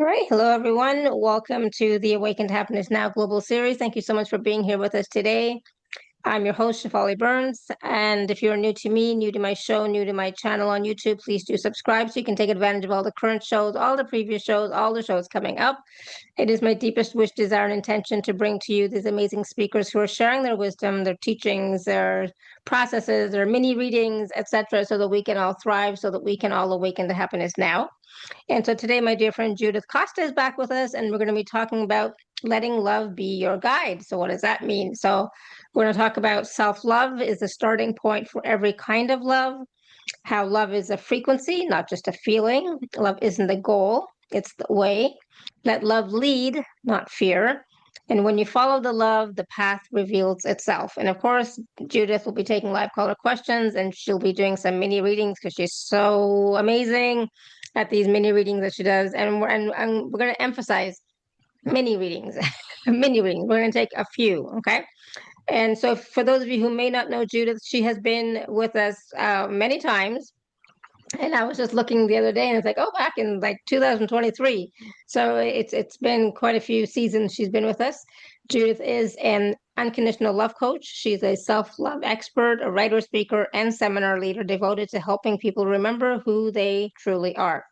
All right. Hello, everyone. Welcome to the Awaken to Happiness Now global series. Thank you so much for being here with us today. I'm your host, shefaliburns. And if you're new to me, new to my show, new to my channel on YouTube, please do subscribe so you can take advantage of all the current shows, all the previous shows, all the shows coming up. It is my deepest wish, desire, and intention to bring to you these amazing speakers who are sharing their wisdom, their teachings, their processes, their mini readings, etc., so that we can all thrive, so that we can all awaken to happiness now. And so today, my dear friend Judith Costa is back with us, and we're going to be talking about letting love be your guide. So, what does that mean? So, we're going to talk about self love is the starting point for every kind of love, how love is a frequency, not just a feeling. Love isn't the goal, it's the way. Let love lead, not fear. And when you follow the love, the path reveals itself. And of course, Judith will be taking live caller questions and she'll be doing some mini readings because she's so amazing at these mini readings that she does. And we're going to emphasize mini readings, mini readings. We're going to take a few, okay? And so, for those of you who may not know Judith, she has been with us many times. And I was just looking the other day, and it's like, oh, back in like 2023. So it's been quite a few seasons she's been with us. Judith is an unconditional love coach. She's a self-love expert, a writer, speaker, and seminar leader devoted to helping people remember who they truly are.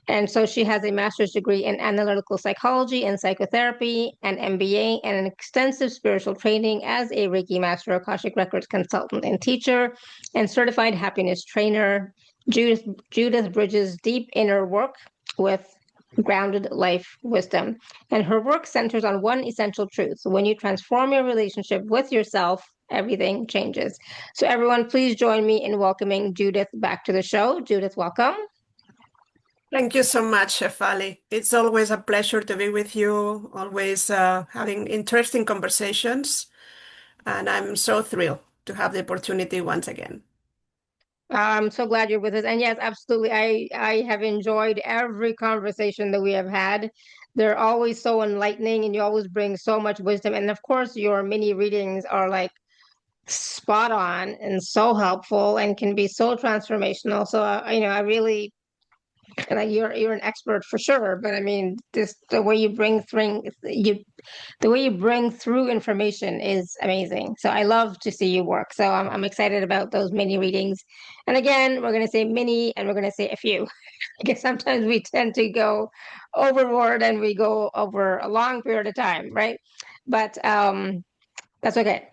And so she has a master's degree in analytical psychology and psychotherapy, an MBA, and an extensive spiritual training as a Reiki master, Akashic Records consultant and teacher, and certified happiness trainer. Judith bridges deep inner work with grounded life wisdom. And her work centers on one essential truth. When you transform your relationship with yourself, everything changes. So, everyone, please join me in welcoming Judith back to the show. Judith, welcome. Thank you so much, Shefali. It's always a pleasure to be with you, always having interesting conversations, and I'm so thrilled to have the opportunity once again. I'm so glad you're with us. And yes, absolutely. I have enjoyed every conversation that we have had. They're always so enlightening and you always bring so much wisdom. And of course, your mini readings are like spot on and so helpful and can be so transformational. So, I really like you're an expert for sure, but I mean, this the way you bring through the way you bring through information is amazing. So I love to see you work. So I'm excited about those mini readings. And again, we're going to say mini and we're going to say a few because sometimes we tend to go overboard and we go over a long period of time, right? But that's okay.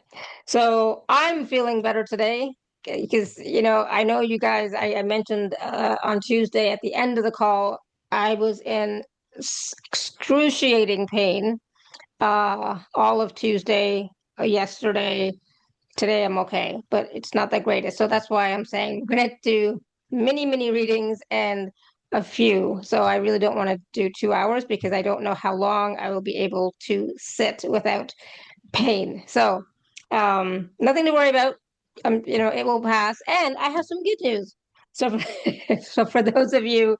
So I'm feeling better today because, I know you guys, I mentioned on Tuesday at the end of the call, I was in excruciating pain all of Tuesday, yesterday. Today I'm okay, but it's not the greatest. So that's why I'm saying we're going to do mini readings and a few. So I really don't want to do 2 hours because I don't know how long I will be able to sit without pain. So nothing to worry about. It will pass. And I have some good news. So, so for those of you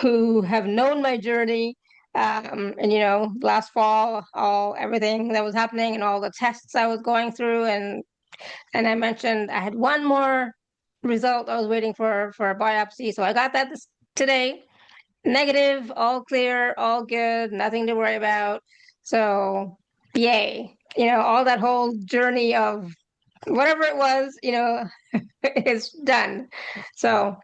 who have known my journey, and last fall, all everything that was happening and all the tests I was going through, and I mentioned I had one more result I was waiting for a biopsy. So I got that today. Negative, all clear, all good, nothing to worry about. So, yay. All that whole journey of whatever it was, is done. So,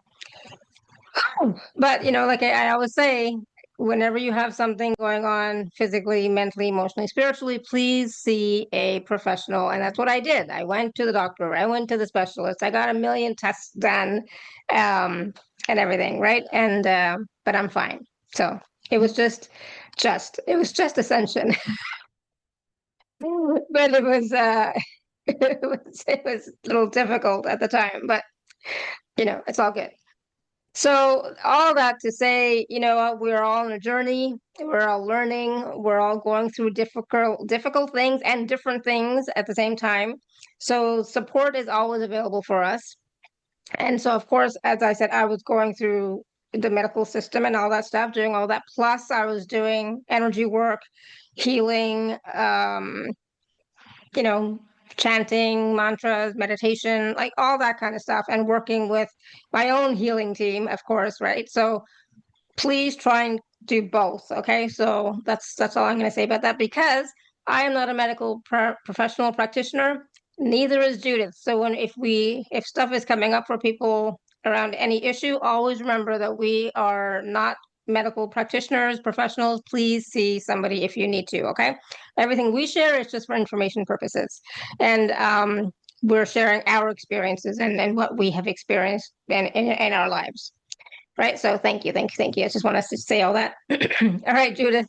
but like I always say, whenever you have something going on physically, mentally, emotionally, spiritually, please see a professional. And that's what I did. I went to the doctor, I went to the specialist, I got a million tests done, and everything, right? And but I'm fine. So it was just ascension. But it was it was a little difficult at the time, but it's all good. So all that to say, we're all on a journey. We're all learning. We're all going through difficult things and different things at the same time. So support is always available for us. And so, of course, as I said, I was going through the medical system and all that stuff, doing all that. Plus, I was doing energy work, healing, you know, chanting, mantras, meditation, like all that kind of stuff, and working with my own healing team, of course, right? So please try and do both. Okay, so that's all I'm going to say about that because I am not a medical professional practitioner. Neither is Judith. So if stuff is coming up for people around any issue, always remember that we are not medical practitioners, professionals. Please see somebody if you need to. Okay, everything we share is just for information purposes, and we're sharing our experiences and what we have experienced in our lives. Right. So thank you, thank you, thank you. I just want us to say all that. All right, Judith.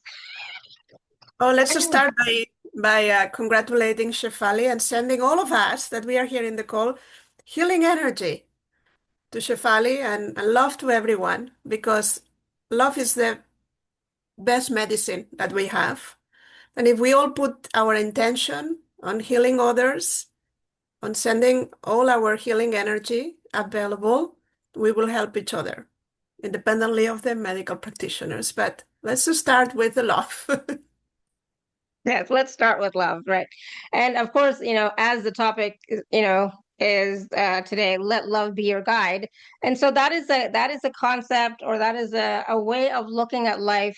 Oh, let's just start by congratulating Shefali and sending all of us that we are here in the call healing energy to Shefali and love to everyone because love is the best medicine that we have. And if we all put our intention on healing others, on sending all our healing energy available, we will help each other, independently of the medical practitioners. But let's just start with the love. Yes, let's start with love, right? And of course, as the topic, is today, let love be your guide. And so that is a concept, or that is a way of looking at life,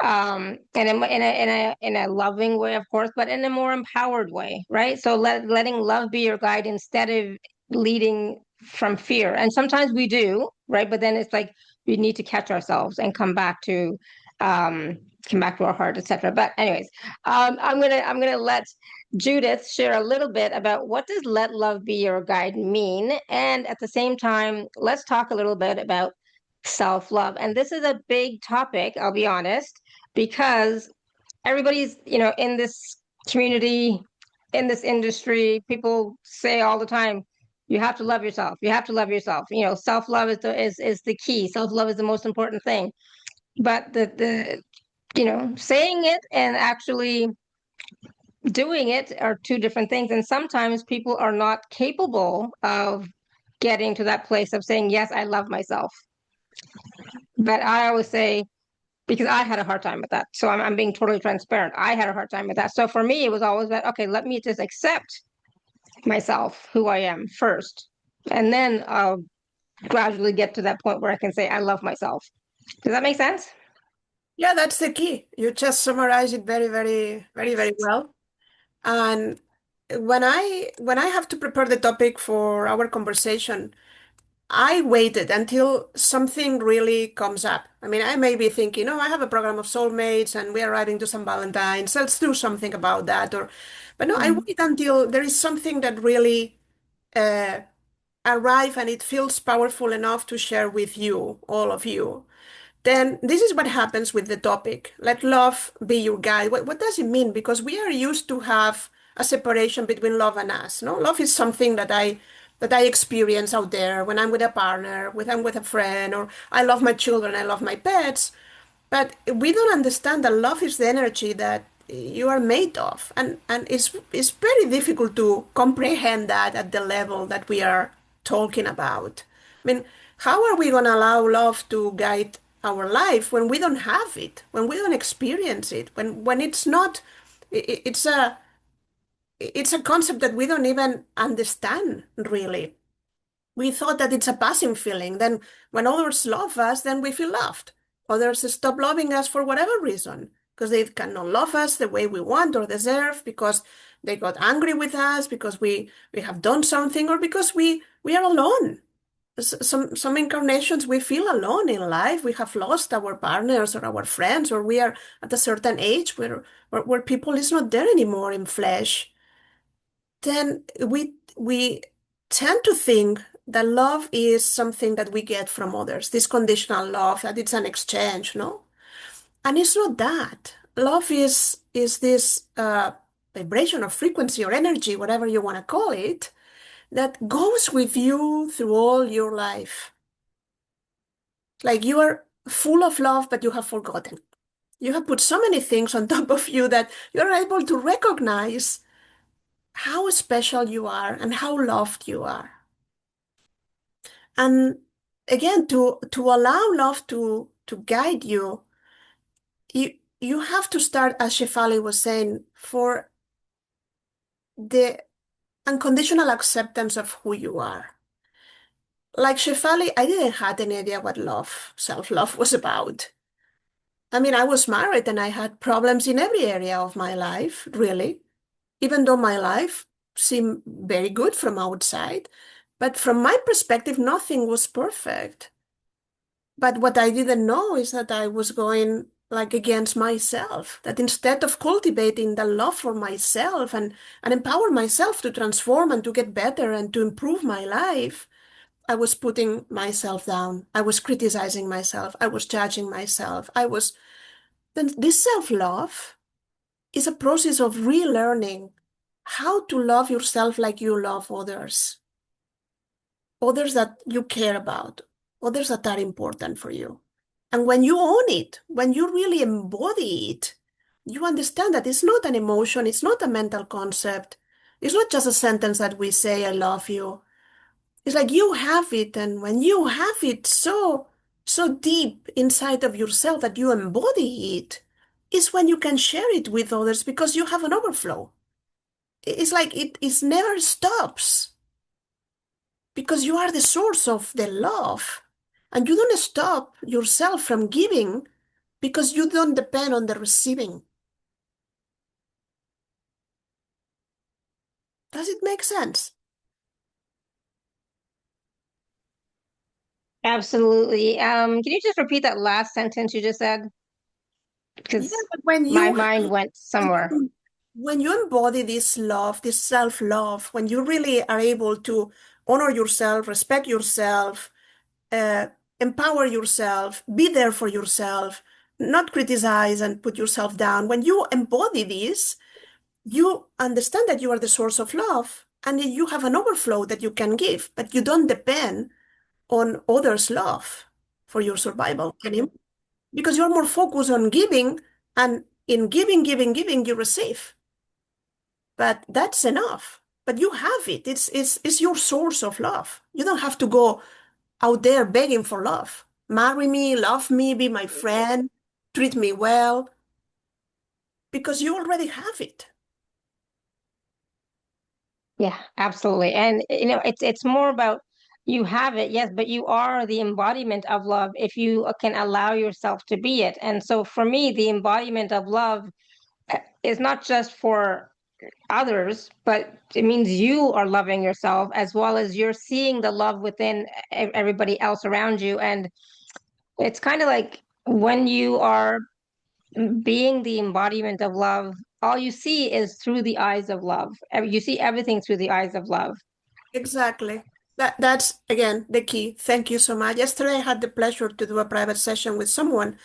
in a loving way, of course, but in a more empowered way, right? So letting love be your guide instead of leading from fear. And sometimes we do, right? But then it's like we need to catch ourselves and um come back to our heart, etc. But anyways, I'm gonna let Judith share a little bit about what does let love be your guide mean, and at the same time, let's talk a little bit about self-love. And this is a big topic, I'll be honest, because everybody's, in this community, in this industry, people say all the time, you have to love yourself. You have to love yourself. Self-love is the key. Self-love is the most important thing. But saying it and actually doing it are two different things. And sometimes people are not capable of getting to that place of saying, yes, I love myself. But I always say, because I had a hard time with that. So I'm being totally transparent. I had a hard time with that. So for me, it was always that, okay, let me just accept myself, who I am first. And then I'll gradually get to that point where I can say, I love myself. Does that make sense? Yeah, that's the key. You just summarized it very, very, very, very well. And when I have to prepare the topic for our conversation, I waited until something really comes up. I mean, I may be thinking, oh, I have a program of soulmates and we are arriving to St. Valentine's. Let's do something about that. But no, I Mhm. wait until there is something that really uh, arrive and it feels powerful enough to share with you, all of you. Then this is what happens with the topic. Let love be your guide. What does it mean? Because we are used to have a separation between love and us. No, love is something that I experience out there when I'm with a partner, when I'm with a friend, or I love my children, I love my pets. But we don't understand that love is the energy that you are made of. And it's very difficult to comprehend that at the level that we are talking about. I mean, how are we going to allow love to guide our life when we don't have it, when we don't experience it, when it's not, it's a concept that we don't even understand really. We thought that it's a passing feeling. Then when others love us, then we feel loved. Others stop loving us for whatever reason, because they cannot love us the way we want or deserve, because they got angry with us, because we have done something, or because we are alone. Some incarnations we feel alone in life. We have lost our partners or our friends, or we are at a certain age where people is not there anymore in flesh. Then we tend to think that love is something that we get from others, this conditional love, that it's an exchange, no? And it's not that. Love is this vibration or frequency or energy, whatever you want to call it, that goes with you through all your life. Like you are full of love, but you have forgotten. You have put so many things on top of you that you're able to recognize how special you are and how loved you are. And again, to allow love to guide you, you have to start, as Shefali was saying, for the unconditional acceptance of who you are. Like Shefali, I didn't have any idea what love, self-love was about. I mean, I was married and I had problems in every area of my life, really, even though my life seemed very good from outside. But from my perspective, nothing was perfect. But what I didn't know is that I was going like against myself, that instead of cultivating the love for myself and empower myself to transform and to get better and to improve my life, I was putting myself down. I was criticizing myself. I was judging myself. Then this self-love is a process of relearning how to love yourself like you love others, others that you care about, others that are important for you. And when you own it, when you really embody it, you understand that it's not an emotion, it's not a mental concept, it's not just a sentence that we say, I love you. It's like you have it, and when you have it so deep inside of yourself that you embody it, is when you can share it with others because you have an overflow. It's like it never stops because you are the source of the love. And you don't stop yourself from giving because you don't depend on the receiving. Does it make sense? Absolutely. Can you just repeat that last sentence you just said? Yeah, Because but my mind went somewhere. when you embody this love, this self-love, when you really are able to honor yourself, respect yourself, uh, empower yourself, be there for yourself, not criticize and put yourself down. When you embody this, you understand that you are the source of love and you have an overflow that you can give, but you don't depend on others' love for your survival anymore because you're more focused on giving, and in giving, you receive. But that's enough. But you have it. It's your source of love. You don't have to go out there begging for love. Marry me, love me, be my friend, treat me well, because you already have it. Yeah, absolutely. And it's more about you have it, yes, but you are the embodiment of love if you can allow yourself to be it. And so for me, the embodiment of love is not just for others, but it means you are loving yourself as well as you're seeing the love within everybody else around you. And it's kind of like when you are being the embodiment of love, all you see is through the eyes of love. You see everything through the eyes of love. Exactly. That's again the key. Thank you so much. Yesterday I had the pleasure to do a private session with someone,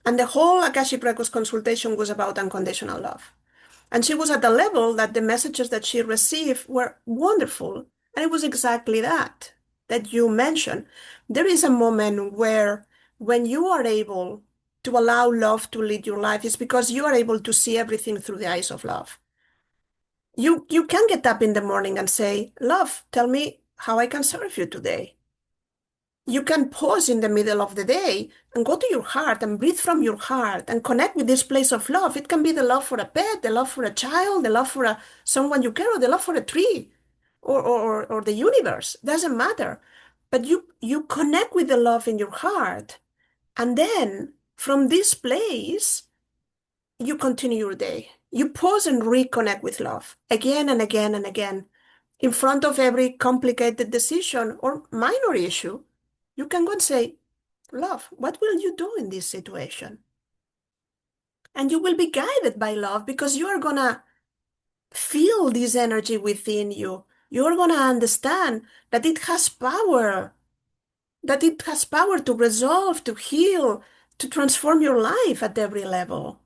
and the whole Akashic Records consultation was about unconditional love. And she was at the level that the messages that she received were wonderful. And it was exactly that you mentioned. There is a moment where when you are able to allow love to lead your life, it's because you are able to see everything through the eyes of love. You can get up in the morning and say, Love, tell me how I can serve you today. You can pause in the middle of the day and go to your heart and breathe from your heart and connect with this place of love. It can be the love for a pet, the love for a child, the love for someone you care, or the love for a tree or the universe. Doesn't matter. But you connect with the love in your heart. And then from this place, you continue your day. You pause and reconnect with love again and again and again. In front of every complicated decision or minor issue, you can go and say, Love, what will you do in this situation? And you will be guided by love because you are going to feel this energy within you. You're going to understand that it has power, that it has power to resolve, to heal, to transform your life at every level.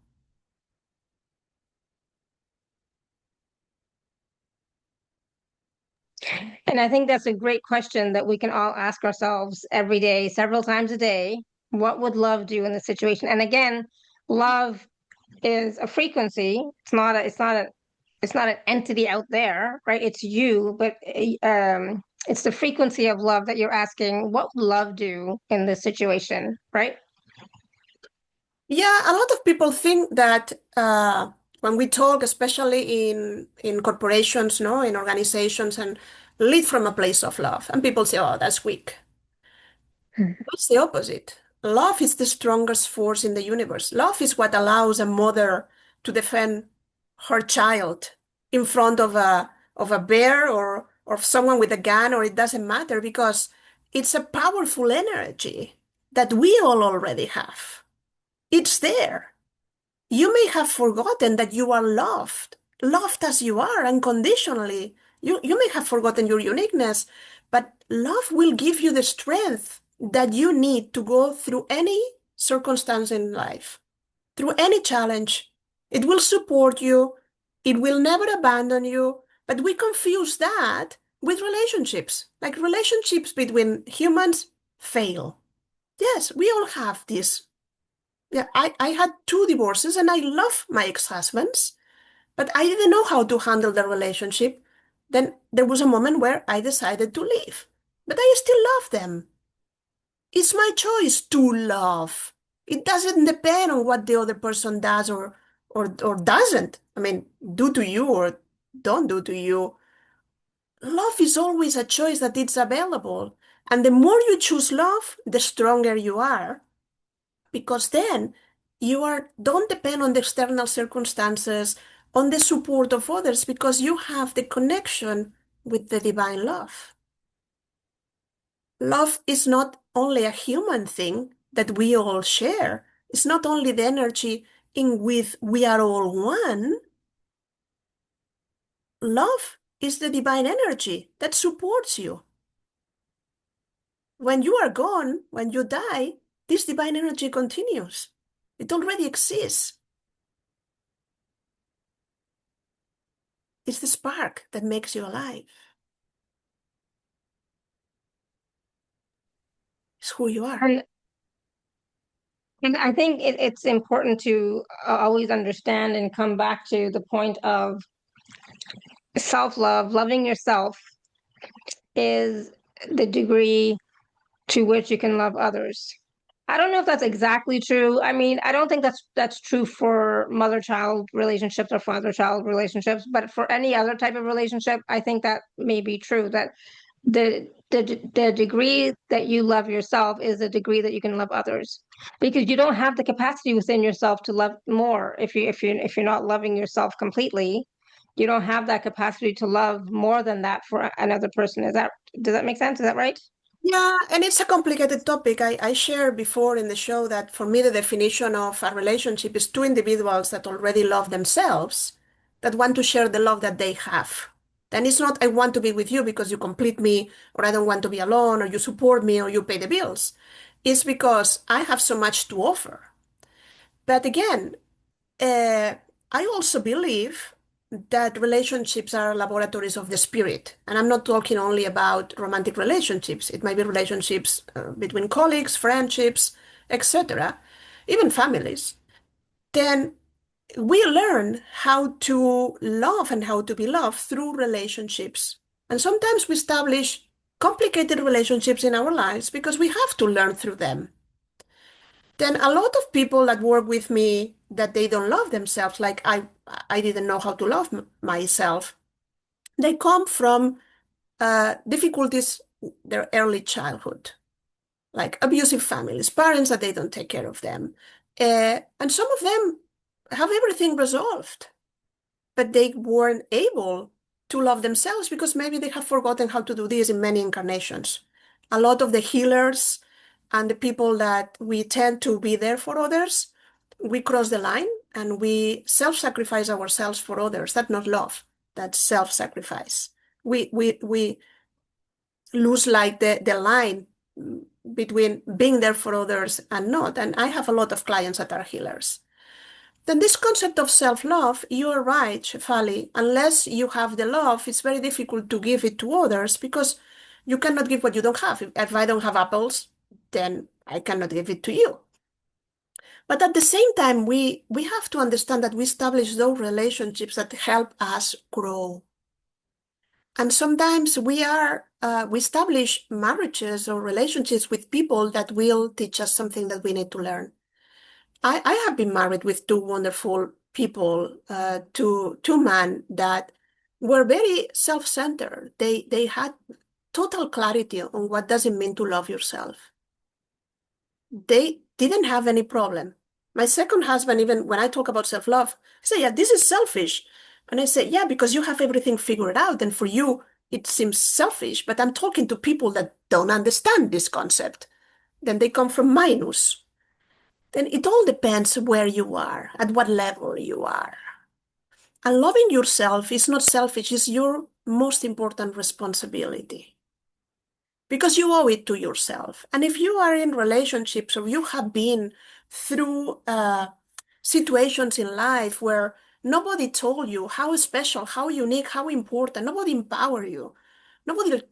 And I think that's a great question that we can all ask ourselves every day, several times a day. What would love do in this situation? And again, love is a frequency. It's not an entity out there, right? It's you, but it's the frequency of love that you're asking, what would love do in this situation, right? Yeah, a lot of people think that when we talk, especially in corporations, no, in organizations, and lead from a place of love, and people say, "Oh, that's weak." That's the opposite. love is the strongest force in the universe. Love is what allows a mother to defend her child in front of a bear or someone with a gun, or it doesn't matter, because it's a powerful energy that we all already have. It's there. You may have forgotten that you are loved, loved as you are unconditionally. You may have forgotten your uniqueness, but love will give you the strength that you need to go through any circumstance in life, through any challenge. It will support you. It will never abandon you. But we confuse that with relationships. Like, relationships between humans fail. Yes, we all have this. Yeah, I had two divorces and I love my ex-husbands, but I didn't know how to handle the relationship. Then there was a moment where I decided to leave, but I still love them. It's my choice to love. It doesn't depend on what the other person does or doesn't. I mean, do to you or don't do to you. Love is always a choice that it's available. And the more you choose love, the stronger you are, because then don't depend on the external circumstances, on the support of others, because you have the connection with the divine love. Love is not only a human thing that we all share. It's not only the energy in which we are all one. Love is the divine energy that supports you. When you are gone, when you die, this divine energy continues. It already exists. It's the spark that makes you alive. It's who you are. And I think it's important to always understand and come back to the point of self-love. Loving yourself is the degree to which you can love others. I don't know if that's exactly true. I mean, I don't think that's true for mother-child relationships or father-child relationships, but for any other type of relationship, I think that may be true, that the degree that you love yourself is the degree that you can love others, because you don't have the capacity within yourself to love more. If you're not loving yourself completely, you don't have that capacity to love more than that for another person. Does that make sense? Is that right? Yeah, and it's a complicated topic. I shared before in the show that for me, the definition of a relationship is two individuals that already love themselves, that want to share the love that they have. Then it's not, I want to be with you because you complete me, or I don't want to be alone, or you support me, or you pay the bills. It's because I have so much to offer. But again, Uh, I also believe that relationships are laboratories of the spirit. And I'm not talking only about romantic relationships. It might be relationships between colleagues, friendships, etc., even families. Then we learn how to love and how to be loved through relationships. And sometimes we establish complicated relationships in our lives because we have to learn through them. Then a lot of people that work with me, that they don't love themselves, like I didn't know how to love myself. They come from difficulties their early childhood, like abusive families, parents that they don't take care of them. And some of them have everything resolved, but they weren't able to love themselves because maybe they have forgotten how to do this in many incarnations. A lot of the healers and the people that we tend to be there for others, we cross the line and we self-sacrifice ourselves for others. That's not love. That's self-sacrifice. We lose like the line between being there for others and not. And I have a lot of clients that are healers. Then this concept of self-love, you are right, Shefali. Unless you have the love, it's very difficult to give it to others because you cannot give what you don't have. If I don't have apples, then I cannot give it to you. But at the same time, we have to understand that we establish those relationships that help us grow. And sometimes we establish marriages or relationships with people that will teach us something that we need to learn. I have been married with two wonderful people, two men that were very self-centered. They had total clarity on what does it mean to love yourself. they didn't have any problem. My second husband, even when I talk about self-love, he said, yeah, this is selfish. And I say, yeah, because you have everything figured out. And for you, it seems selfish. But I'm talking to people that don't understand this concept. Then they come from minus. Then it all depends where you are, at what level you are. And loving yourself is not selfish, it's your most important responsibility because you owe it to yourself. And if you are in relationships or you have been through situations in life where nobody told you how special, how unique, how important, nobody empowered you, nobody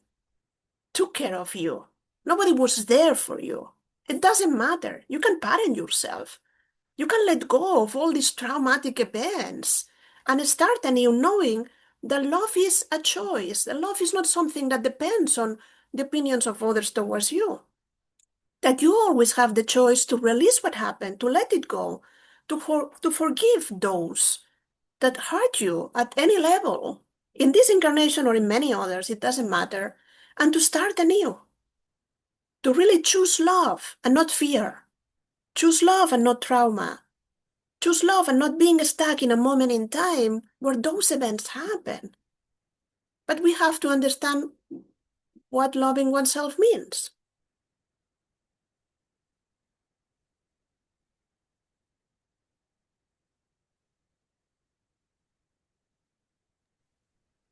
took care of you, nobody was there for you, it doesn't matter. You can parent yourself. You can let go of all these traumatic events and start anew knowing that love is a choice. That love is not something that depends on the opinions of others towards you. That you always have the choice to release what happened, to let it go, to forgive those that hurt you at any level, in this incarnation or in many others, it doesn't matter, and to start anew. To really choose love and not fear. Choose love and not trauma. Choose love and not being stuck in a moment in time where those events happen. But we have to understand what loving oneself means.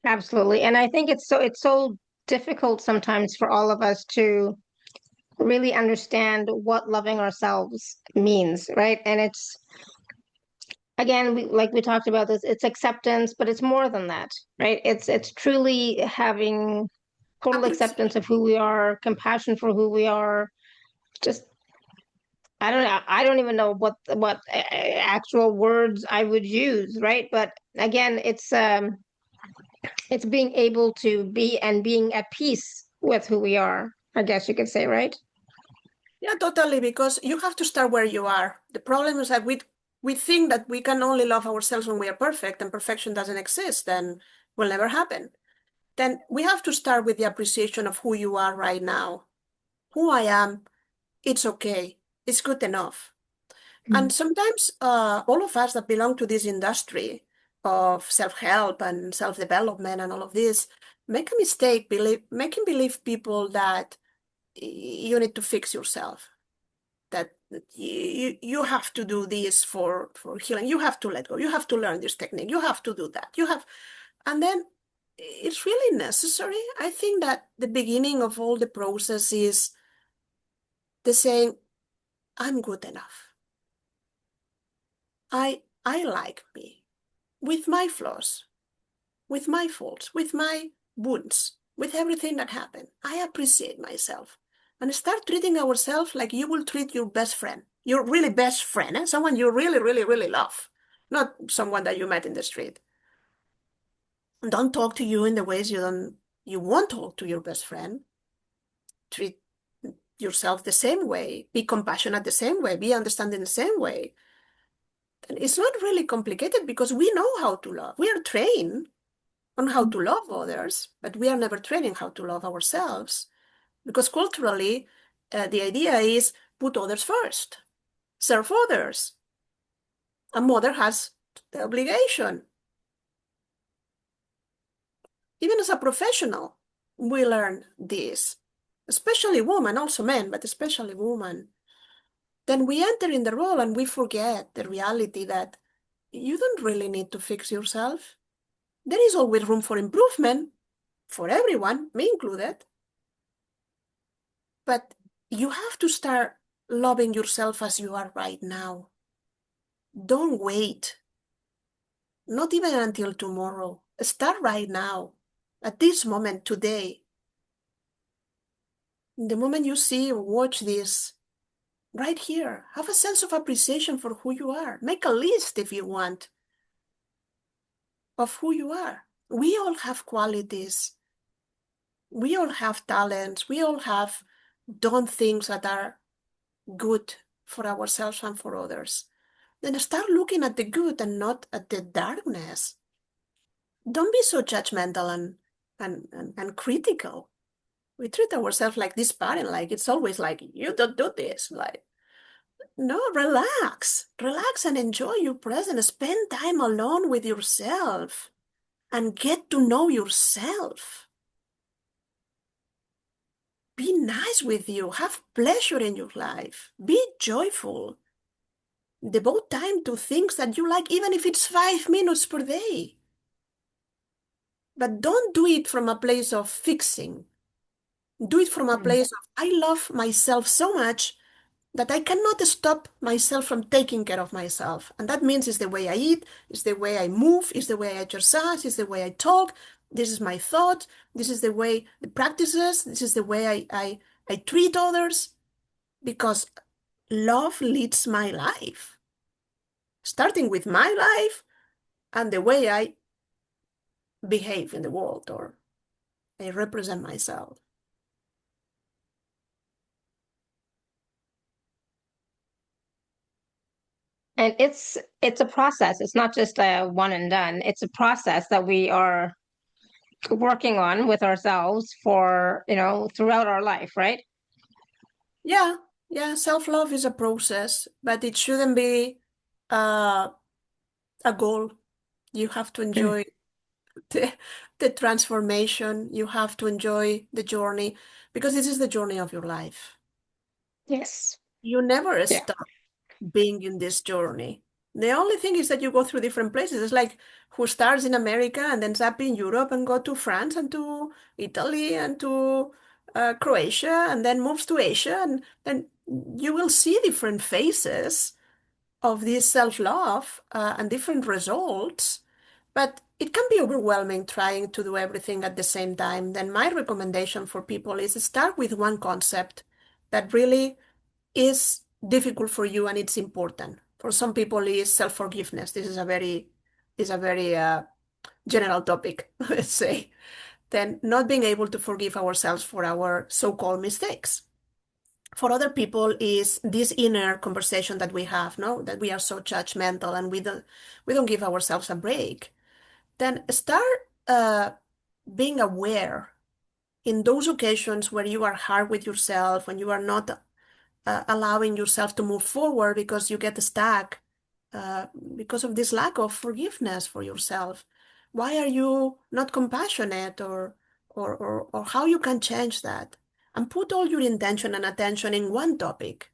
Absolutely. And I think it's so difficult sometimes for all of us to really understand what loving ourselves means, right? And it's again, like we talked about this, it's acceptance, but it's more than that, right? It's truly having total acceptance of who we are, compassion for who we are. Just I don't know. I don't even know what actual words I would use, right? But again, it's being able to be and being at peace with who we are, I guess you could say, right? Yeah, totally, because you have to start where you are. The problem is that we think that we can only love ourselves when we are perfect and perfection doesn't exist and will never happen. Then we have to start with the appreciation of who you are right now. Who I am, it's okay. It's good enough. And sometimes all of us that belong to this industry of self-help and self-development and all of this make a mistake, making believe people that you need to fix yourself, that you have to do this for healing. You have to let go. You have to learn this technique. You have to do that. And then it's really necessary. I think that the beginning of all the process is the saying, I'm good enough. I like me with my flaws, with my faults, with my wounds, with everything that happened. I appreciate myself. And start treating ourselves like you will treat your best friend, your really best friend, someone you really, really, really love, not someone that you met in the street. Don't talk to you in the ways you won't talk to your best friend. Treat yourself the same way. Be compassionate the same way. Be understanding the same way. And it's not really complicated because we know how to love. We are trained on how to love others, but we are never training how to love ourselves. Because culturally, the idea is put others first, serve others. A mother has the obligation. Even as a professional, we learn this, especially women, also men, but especially women. Then we enter in the role and we forget the reality that you don't really need to fix yourself. There is always room for improvement for everyone, me included. But you have to start loving yourself as you are right now. Don't wait, not even until tomorrow. Start right now, at this moment, today. The moment you see or watch this, right here, have a sense of appreciation for who you are. Make a list if you want of who you are. We all have qualities. We all have talents. We all have done things that are good for ourselves and for others. Then start looking at the good and not at the darkness. Don't be so judgmental and critical. We treat ourselves like this parent, like it's always like, you don't do this. Like, No, relax. Relax and enjoy your present. Spend time alone with yourself and get to know yourself. Be nice with you. Have pleasure in your life. Be joyful. Devote time to things that you like, even if it's 5 minutes per day. But don't do it from a place of fixing. Do it from a Mm. place of, I love myself so much that I cannot stop myself from taking care of myself. And that means it's the way I eat, it's the way I move, it's the way I exercise, it's the way I talk. This is my thought. This is the way the practices. This is the way I treat others because love leads my life, starting with my life and the way I behave in the world or I represent myself. And it's a process. It's not just a one and done. It's a process that we are working on with ourselves for, throughout our life, right? Yeah, yeah, self-love is a process, but it shouldn't be uh, a goal. You have to Mm. enjoy the, the transformation. You have to enjoy the journey because this is the journey of your life. Yes. You never Yeah. stop being in this journey. The only thing is that you go through different places. It's like who starts in America and ends up in Europe and go to France and to Italy and to Croatia and then moves to Asia and then you will see different phases of this self-love and different results, but it can be overwhelming trying to do everything at the same time. Then my recommendation for people is start with one concept that really is difficult for you and it's important. For some people is self-forgiveness. This is a very general topic, let's say. Then not being able to forgive ourselves for our so-called mistakes. For other people is this inner conversation that we have, no, that we are so judgmental and we don't give ourselves a break. Then start uh, being aware in those occasions where you are hard with yourself, when you are not allowing yourself to move forward because you get stuck uh, because of this lack of forgiveness for yourself. Why are you not compassionate or how you can change that? And put all your intention and attention in one topic.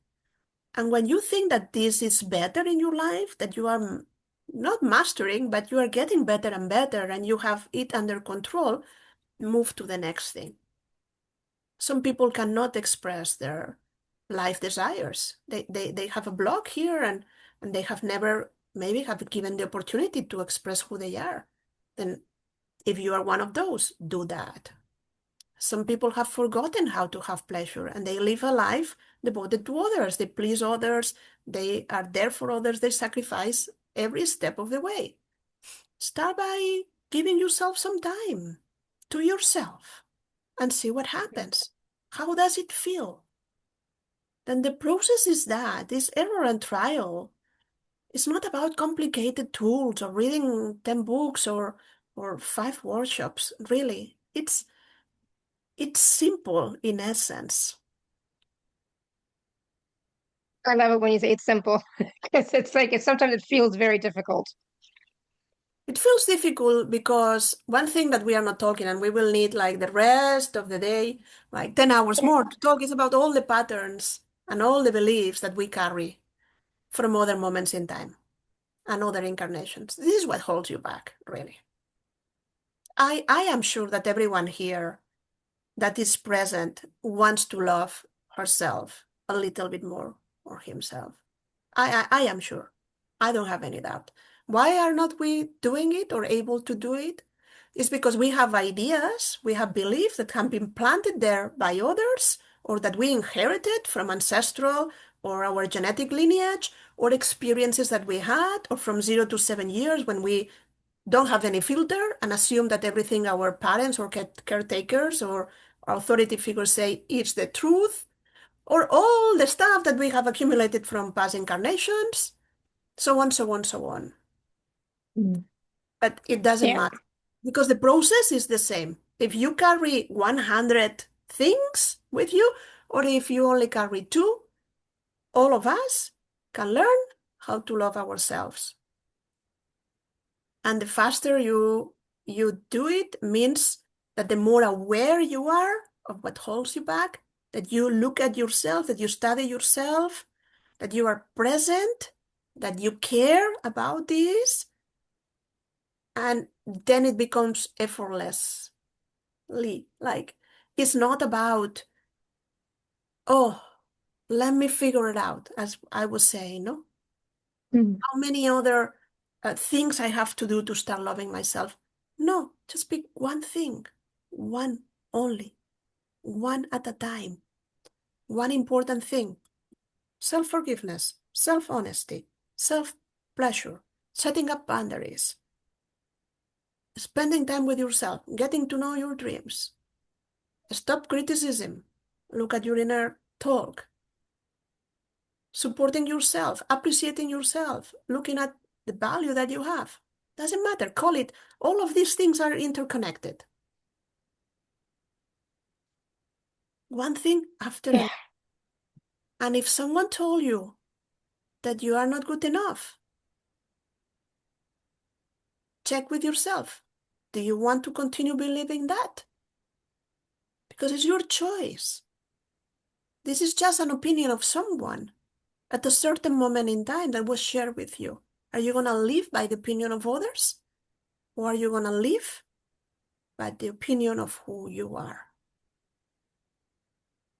And when you think that this is better in your life, that you are not mastering, but you are getting better and better and you have it under control, move to the next thing. Some people cannot express their life desires. They have a block here and they have never maybe have given the opportunity to express who they are. Then if you are one of those, do that. Some people have forgotten how to have pleasure and they live a life devoted to others. They please others. They are there for others. They sacrifice every step of the way. Start by giving yourself some time to yourself and see what happens. How does it feel? Then the process is that this error and trial. It's not about complicated tools or reading 10 books or 5 workshops, really. It's simple in essence. I love it when you say it's simple because it's like sometimes it feels very difficult. It feels difficult because one thing that we are not talking, and we will need like the rest of the day, like 10 hours more to talk, is about all the patterns and all the beliefs that we carry from other moments in time and other incarnations. This is what holds you back, really. I am sure that everyone here that is present wants to love herself a little bit more or himself. I am sure. I don't have any doubt. Why are not we doing it or able to do it? It's because we have ideas, we have beliefs that have been planted there by others or that we inherited from ancestral or our genetic lineage or experiences that we had or from 0 to 7 years when we don't have any filter and assume that everything our parents or caretakers or authority figures say is the truth, or all the stuff that we have accumulated from past incarnations, so on, so on, so on. Mm. But it doesn't Yeah. matter because the process is the same. If you carry 100 things with you, or if you only carry two, all of us can learn how to love ourselves. And the faster you do it means that the more aware you are of what holds you back, that you look at yourself, that you study yourself, that you are present, that you care about this, and then it becomes effortlessly. Like, it's not about, oh, let me figure it out, as I was saying, no? How many other things I have to do to start loving myself? No, just pick one thing, one only, one at a time, one important thing. Self-forgiveness, self-honesty, self-pleasure, setting up boundaries, spending time with yourself, getting to know your dreams. Stop criticism. Look at your inner talk. Supporting yourself, appreciating yourself, looking at the value that you have. Doesn't matter. Call it. All of these things are interconnected. One thing after Yeah. another. And if someone told you that you are not good enough, check with yourself. Do you want to continue believing that? Because it's your choice. This is just an opinion of someone at a certain moment in time that was shared with you. Are you going to live by the opinion of others? Or are you going to live by the opinion of who you are?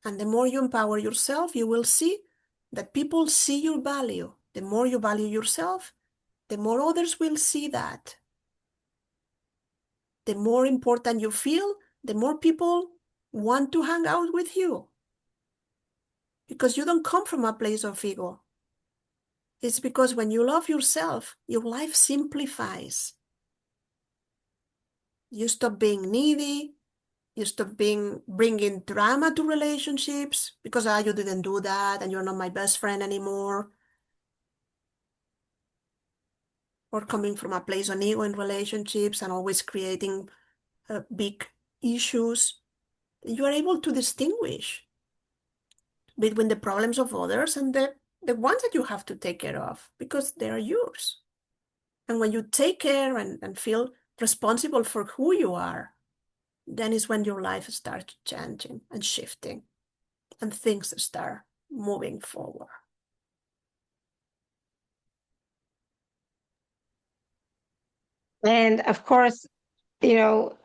And the more you empower yourself, you will see that people see your value. The more you value yourself, the more others will see that. The more important you feel, the more people want to hang out with you. Because you don't come from a place of ego. It's because when you love yourself, your life simplifies. You stop being needy. You stop bringing drama to relationships because you didn't do that and you're not my best friend anymore. Or coming from a place of ego in relationships and always creating big issues. You are able to distinguish between the problems of others and the ones that you have to take care of because they are yours. And when you take care and feel responsible for who you are, then is when your life starts changing and shifting and things start moving forward. And of course, you know,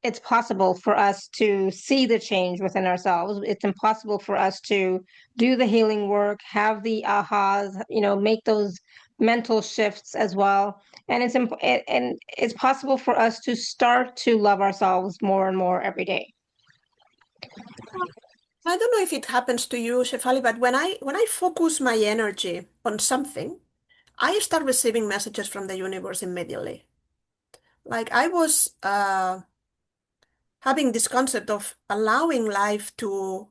it's possible for us to see the change within ourselves. It's impossible for us to do the healing work, have the ahas, make those mental shifts as well. And it's possible for us to start to love ourselves more and more every day. I don't know if it happens to you, Shefali, but when I focus my energy on something, I start receiving messages from the universe immediately. Like I was having this concept of allowing life to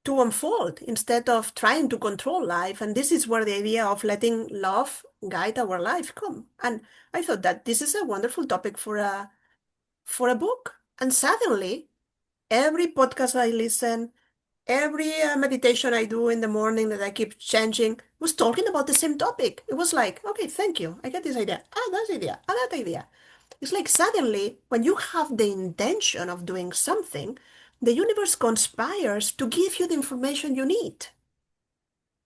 unfold instead of trying to control life. And this is where the idea of letting love guide our life come. And I thought that this is a wonderful topic for a book. And suddenly, every podcast I listen, every meditation I do in the morning that I keep changing was talking about the same topic. It was like, okay, thank you. I get this idea. Ah, that idea. Ah, that idea. It's like suddenly, when you have the intention of doing something, the universe conspires to give you the information you need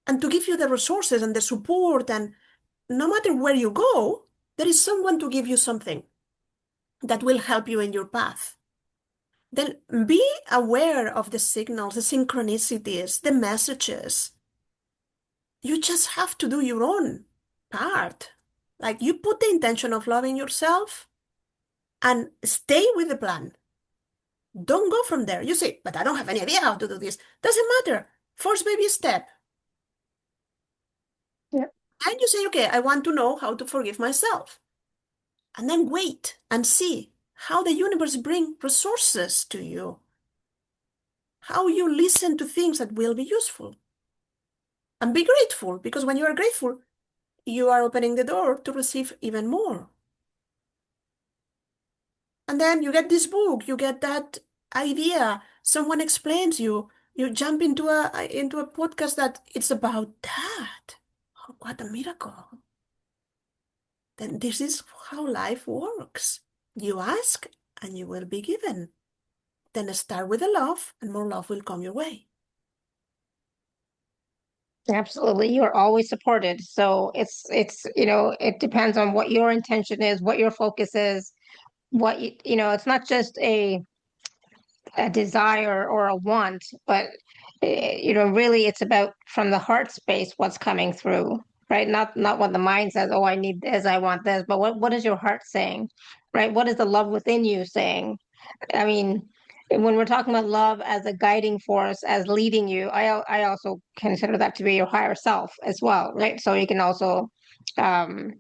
and to give you the resources and the support. And no matter where you go, there is someone to give you something that will help you in your path. Then be aware of the signals, the synchronicities, the messages. You just have to do your own part. Like you put the intention of loving yourself and stay with the plan. Don't go from there. You say, but I don't have any idea how to do this. Doesn't matter. First baby step. Yeah. And you say, okay, I want to know how to forgive myself. And then wait and see how the universe bring resources to you. How you listen to things that will be useful. And be grateful, because when you are grateful, you are opening the door to receive even more. And then you get this book, you get that idea, someone explains you You jump into a podcast that it's about that. Oh, what a miracle. Then this is how life works. You ask and you will be given. Then start with the love and more love will come your way. Absolutely. You're always supported. So it's, it depends on what your intention is, what your focus is, it's not just a desire or a want, but really it's about from the heart space what's coming through, right? Not what the mind says, oh, I need this, I want this, but what is your heart saying, right? What is the love within you saying? I mean, when we're talking about love as a guiding force, as leading you, I also consider that to be your higher self as well, right? So you can also, um,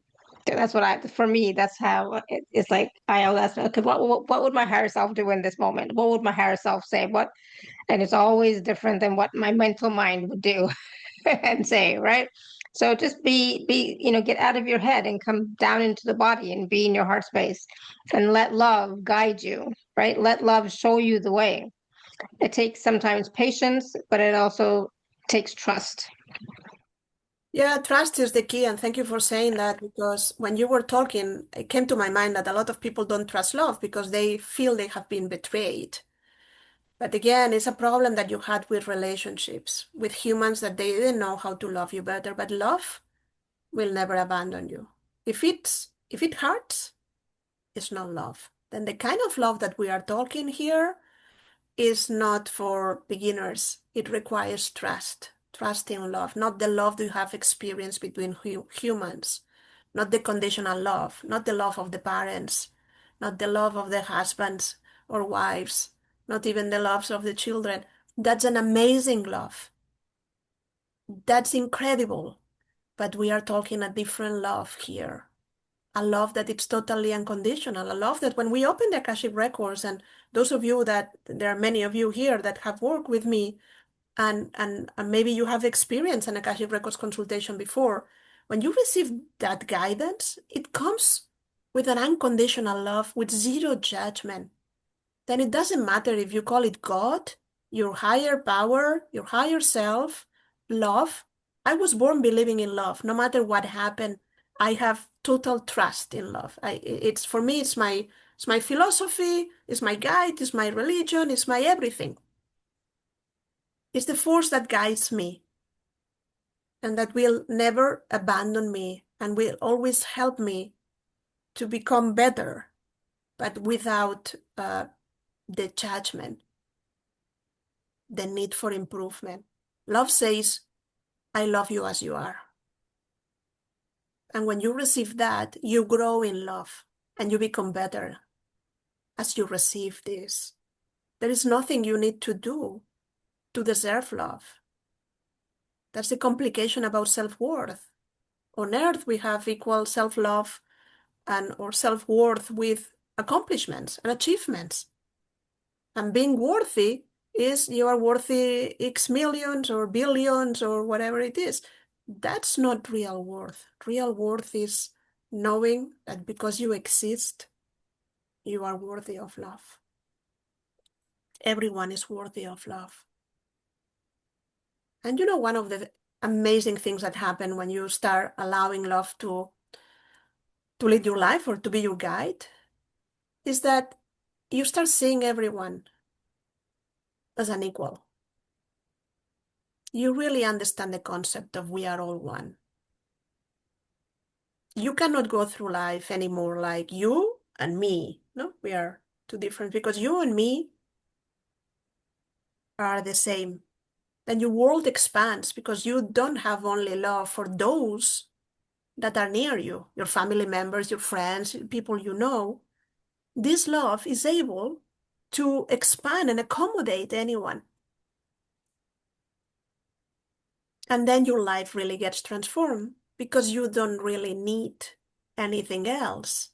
that's what for me, that's how it's like. I always ask, okay, what would my higher self do in this moment? What would my higher self say? And it's always different than what my mental mind would do and say, right? So just get out of your head and come down into the body and be in your heart space and let love guide you, right? Let love show you the way. It takes sometimes patience, but it also takes trust. Yeah, trust is the key, and thank you for saying that because when you were talking, it came to my mind that a lot of people don't trust love because they feel they have been betrayed. But again, it's a problem that you had with relationships, with humans that they didn't know how to love you better. But love will never abandon you. If it hurts, it's not love. Then the kind of love that we are talking here is not for beginners. It requires trust, trust in love, not the love you have experienced between humans, not the conditional love, not the love of the parents, not the love of the husbands or wives, not even the loves of the children. That's an amazing love. That's incredible. But we are talking a different love here. A love that it's totally unconditional, a love that when we open the Akashic records, and those of you that there are many of you here that have worked with me, and maybe you have experienced an Akashic records consultation before, when you receive that guidance, it comes with an unconditional love, with zero judgment. Then it doesn't matter if you call it God, your higher power, your higher self, love. I was born believing in love. No matter what happened, I have total trust in love. It's for me, it's my philosophy, it's my guide, it's my religion, it's my everything. It's the force that guides me and that will never abandon me and will always help me to become better, but without the judgment, the need for improvement. Love says, I love you as you are. And when you receive that, you grow in love and you become better as you receive this. There is nothing you need to do to deserve love. That's the complication about self-worth. On earth, we have equal self-love and or self-worth with accomplishments and achievements. And being worthy is you are worthy X millions or billions or whatever it is. That's not real worth. Real worth is knowing that because you exist, you are worthy of love. Everyone is worthy of love. And one of the amazing things that happen when you start allowing love to lead your life or to be your guide is that you start seeing everyone as an equal. You really understand the concept of we are all one. You cannot go through life anymore like you and me. No, we are two different because you and me are the same. Then your world expands because you don't have only love for those that are near you, your family members, your friends, people you know. This love is able to expand and accommodate anyone. And then your life really gets transformed because you don't really need anything else.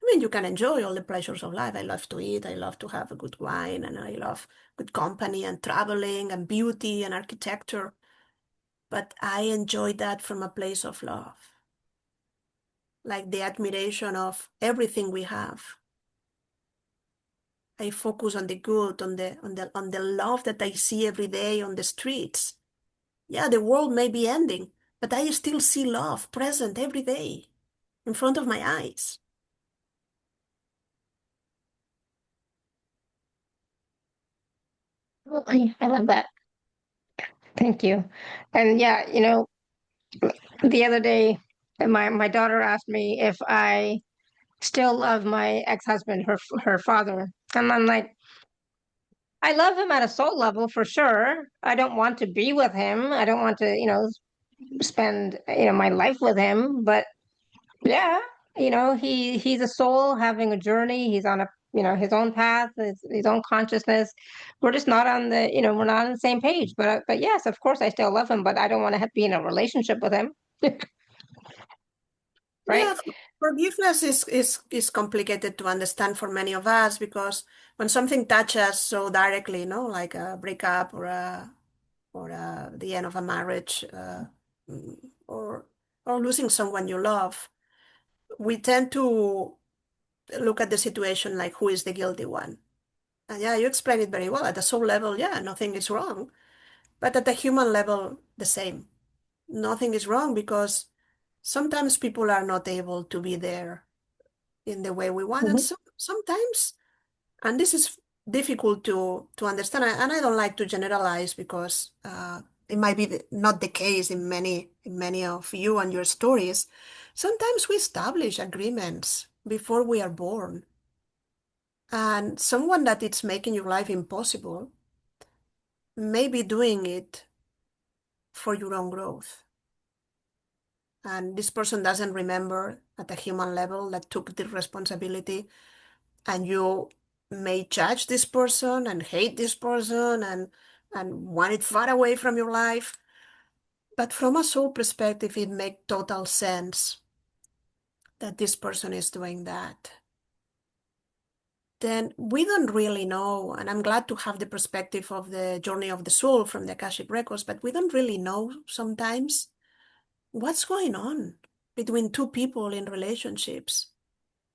I mean, you can enjoy all the pleasures of life. I love to eat, I love to have a good wine, and I love good company and traveling and beauty and architecture. But I enjoy that from a place of love, like the admiration of everything we have. I focus on the good, on the love that I see every day on the streets. Yeah, the world may be ending, but I still see love present every day in front of my eyes. Oh, I love that. Thank you. And yeah, the other day, my daughter asked me if I still love my ex-husband, her father. And I'm like, I love him at a soul level for sure. I don't want to be with him. I don't want to, spend, my life with him. But yeah, he's a soul having a journey. He's on a, his own path, his own consciousness. We're just not on the, we're not on the same page. But yes, of course, I still love him, but I don't want to be in a relationship with him, right? Yeah, forgiveness is complicated to understand for many of us because when something touches so directly, like a breakup or the end of a marriage, mm, or or losing someone you love, we tend to look at the situation like who is the guilty one. And yeah, you explained it very well. At the soul level, yeah, nothing is wrong. But at the human level, the same. Nothing is wrong because sometimes people are not able to be there in the way we want. And Mhm. sometimes, and this is difficult to understand, and I don't like to generalize because it might be not the case in many of you and your stories. Sometimes we establish agreements before we are born, and someone that it's making your life impossible may be doing it for your own growth. And this person doesn't remember at a human level that took the responsibility, and you may judge this person and hate this person and want it far away from your life. But from a soul perspective, it makes total sense that this person is doing that. Then we don't really know, and I'm glad to have the perspective of the journey of the soul from the Akashic records, but we don't really know sometimes what's going on between two people in relationships.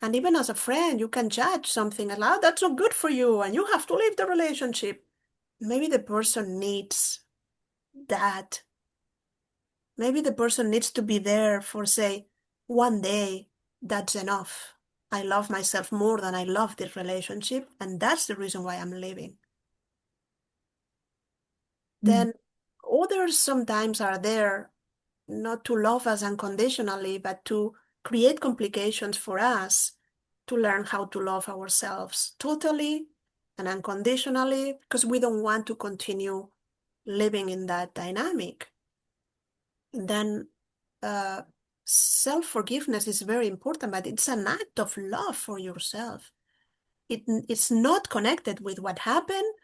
And even as a friend, you can judge something and, oh, that's not good for you, and you have to leave the relationship. Maybe the person needs that. Maybe the person needs to be there for, say, one day. That's enough. I love myself more than I love this relationship, and that's the reason why I'm leaving. Mm. Then others sometimes are there not to love us unconditionally, but to create complications for us to learn how to love ourselves totally and unconditionally because we don't want to continue living in that dynamic. And then uh, self-forgiveness is very important, but it's an act of love for yourself. It's not connected with what happened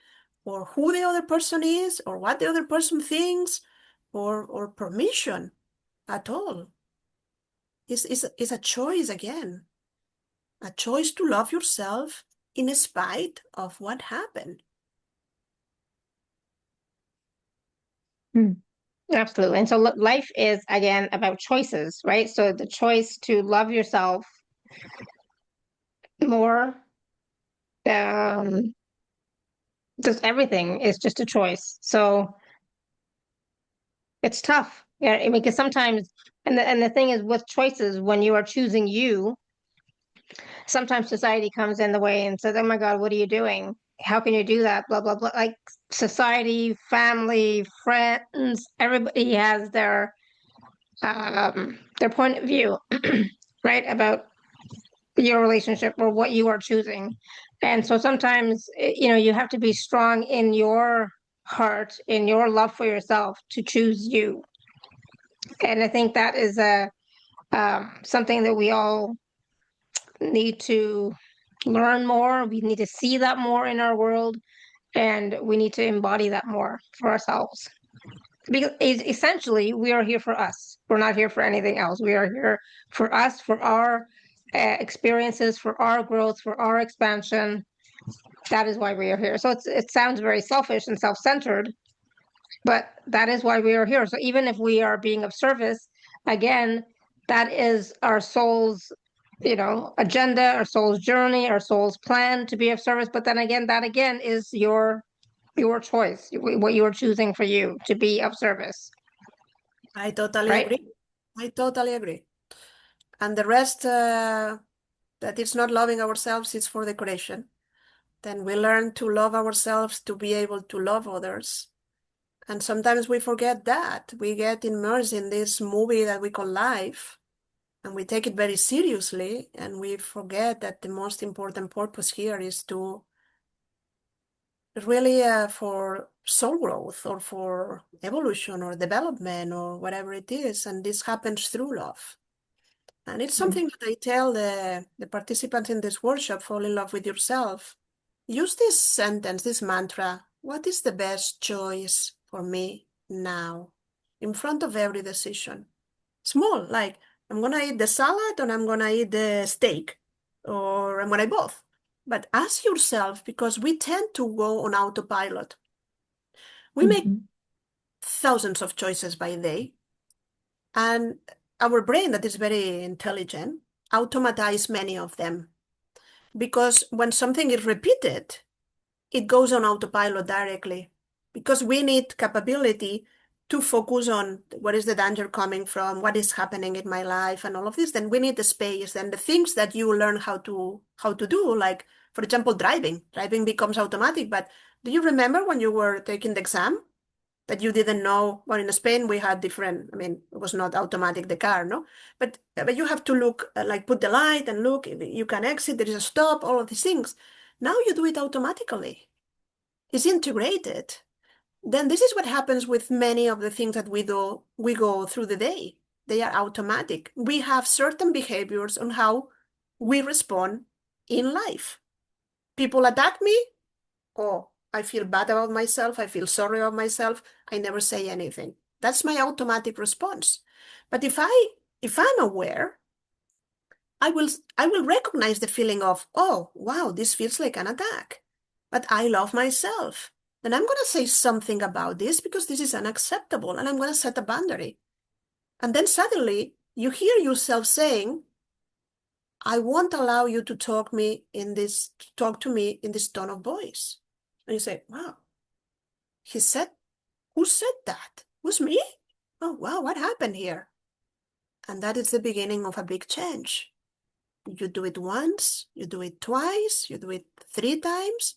or who the other person is or what the other person thinks or permission at all. It's a choice again, a choice to love yourself in spite of what happened. Mm. Absolutely. And so life is again about choices, right? So the choice to love yourself more, um, just everything is just a choice. So it's tough. Yeah, I mean, because sometimes, and the thing is with choices, when you are choosing you, sometimes society comes in the way and says, "Oh my God, what are you doing? How can you do that?" Blah blah blah. Like society, family, friends, everybody has their point of view, right, about your relationship or what you are choosing. And so sometimes, you have to be strong in your heart, in your love for yourself to choose you. And I think that is something that we all need to learn more. We need to see that more in our world, and we need to embody that more for ourselves. Because essentially, we are here for us. We're not here for anything else. We are here for us, for our experiences, for our growth, for our expansion. That is why we are here. So it sounds very selfish and self-centered, but that is why we are here. So even if we are being of service, again, that is our soul's. agenda, our soul's journey, our soul's plan to be of service. But then again, that again is your choice, what you're choosing for you to be of service, I totally right? agree. I totally agree. And the rest, that it's not loving ourselves, it's for decoration. Then we learn to love ourselves to be able to love others. And sometimes we forget that. We get immersed in this movie that we call life, and we take it very seriously, and we forget that the most important purpose here is to really for soul growth or for evolution or development or whatever it is. And this happens through love. And it's something that I tell the participants in this workshop: fall in love with yourself. Use this sentence, this mantra: what is the best choice for me now? In front of every decision. Small, like I'm going to eat the salad or I'm going to eat the steak, or I'm going to eat both. But ask yourself, because we tend to go on autopilot. We make thousands of choices by day, and our brain, that is very intelligent, automatize many of them. Because when something is repeated, it goes on autopilot directly, because we need capability to focus on what is the danger coming from, what is happening in my life, and all of this. Then we need the space and the things that you learn how to do, like, for example, driving becomes automatic. But do you remember when you were taking the exam that you didn't know? Well, in Spain we had different, I mean, it was not automatic, the car, no, but you have to look, like put the light and look, you can exit, there is a stop, all of these things. Now you do it automatically. It's integrated. Then this is what happens with many of the things that we do. We go through the day. They are automatic. We have certain behaviors on how we respond in life. People attack me. Oh, I feel bad about myself. I feel sorry about myself. I never say anything. That's my automatic response. But if I'm aware, I will recognize the feeling of, oh, wow, this feels like an attack. But I love myself. Then I'm going to say something about this because this is unacceptable, and I'm going to set a boundary. And then suddenly you hear yourself saying, I won't allow you to talk to me in this tone of voice. And you say, wow, who said that? Was me? Oh, wow, what happened here? And that is the beginning of a big change. You do it once, you do it twice, you do it 3 times,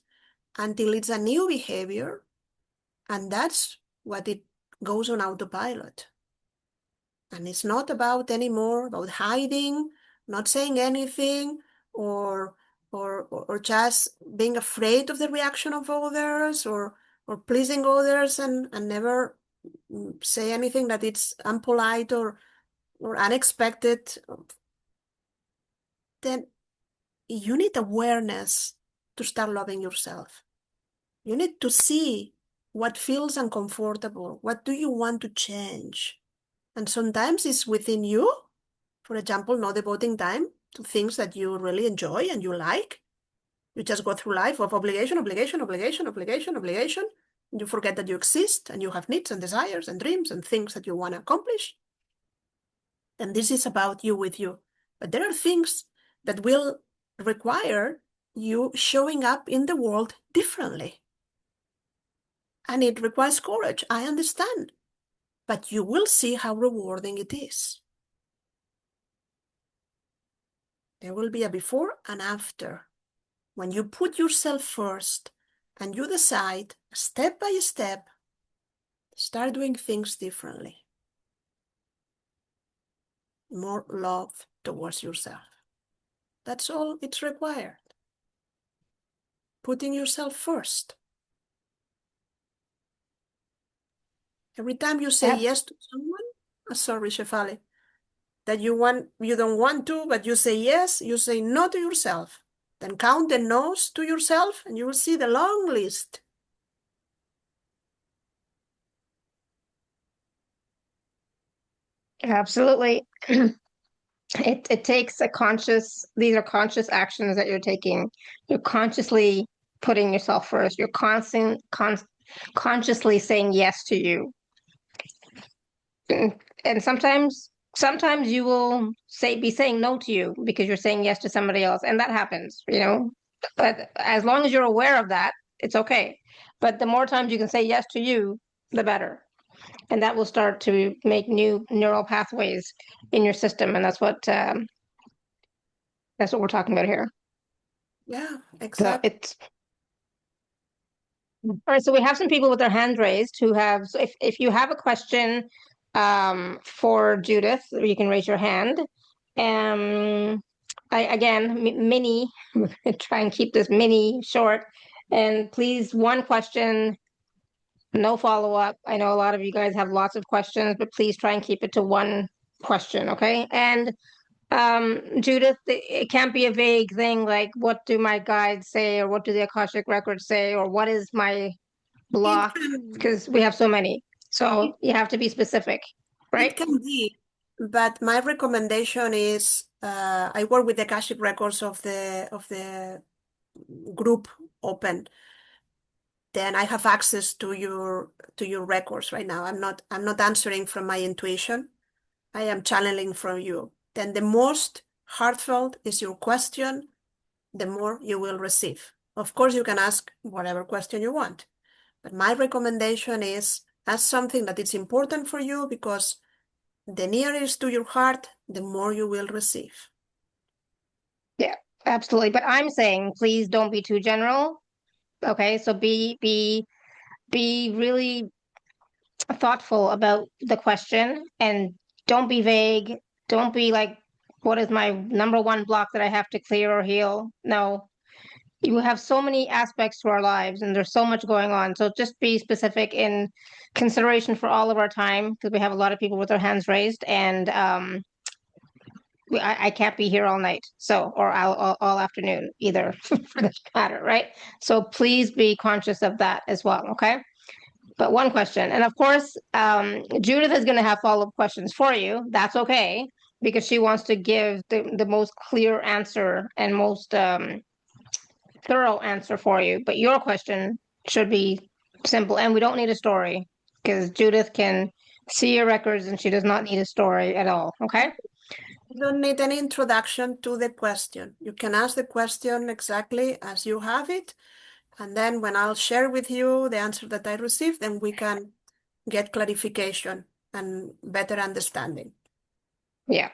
until it's a new behavior. And that's what it goes on autopilot. And it's not about anymore about hiding, not saying anything, or just being afraid of the reaction of others, or pleasing others and never say anything that it's unpolite or unexpected. Then you need awareness to start loving yourself. You need to see what feels uncomfortable. What do you want to change? And sometimes it's within you. For example, not devoting time to things that you really enjoy and you like. You just go through life of obligation, obligation, obligation, obligation, obligation. You forget that you exist and you have needs and desires and dreams and things that you want to accomplish. And this is about you with you. But there are things that will require you showing up in the world differently. And it requires courage, I understand. But you will see how rewarding it is. There will be a before and after. When you put yourself first and you decide, step by step, start doing things differently. More love towards yourself. That's all it's required. Putting yourself first. Every time you say yes to someone, sorry, Shefali, that you don't want to, but you say yes, you say no to yourself. Then count the no's to yourself and you will see the long list. Absolutely. It takes these are conscious actions that you're taking. You're consciously putting yourself first. You're consciously saying yes to you. And sometimes sometimes you will be saying no to you because you're saying yes to somebody else, and that happens, But as long as you're aware of that, it's okay. But the more times you can say yes to you, the better. And that will start to make new neural pathways in your system, and that's what we're talking about here. Yeah, So exactly. it's all right. So we have some people with their hands raised who have. So if you have a question for Judith, you can raise your hand. Um, mini. Try and keep this mini short. And please, one question, no follow up. I know a lot of you guys have lots of questions, but please try and keep it to one question, okay? And Judith, it can't be a vague thing like what do my guides say, or what do the Akashic records say, or what is my It block, can because we have so many. So you have to be specific, it right? can be, but my recommendation is I work with the Akashic records of the group open. Then I have access to your records right now. I'm not answering from my intuition. I am channeling from you. Then the most heartfelt is your question, the more you will receive. Of course, you can ask whatever question you want, but my recommendation is ask something that is important for you, because the nearest to your heart, the more you will receive. Yeah, absolutely. But I'm saying please don't be too general. Okay, so be really thoughtful about the question, and don't be vague. Don't be like, what is my number one block that I have to clear or heal? No, you have so many aspects to our lives and there's so much going on. So just be specific in consideration for all of our time, because we have a lot of people with their hands raised, and I can't be here all night. So, or all afternoon either for this matter, right? So please be conscious of that as well. Okay. But one question, and of course, Judith is going to have follow-up questions for you. That's okay, because she wants to give the most clear answer and most thorough answer for you. But your question should be simple, and we don't need a story, because Judith can see your records and she does not need a story at all. Okay? You don't need any introduction to the question. You can ask the question exactly as you have it, and then when I'll share with you the answer that I received, then we can get clarification and better understanding. Yeah.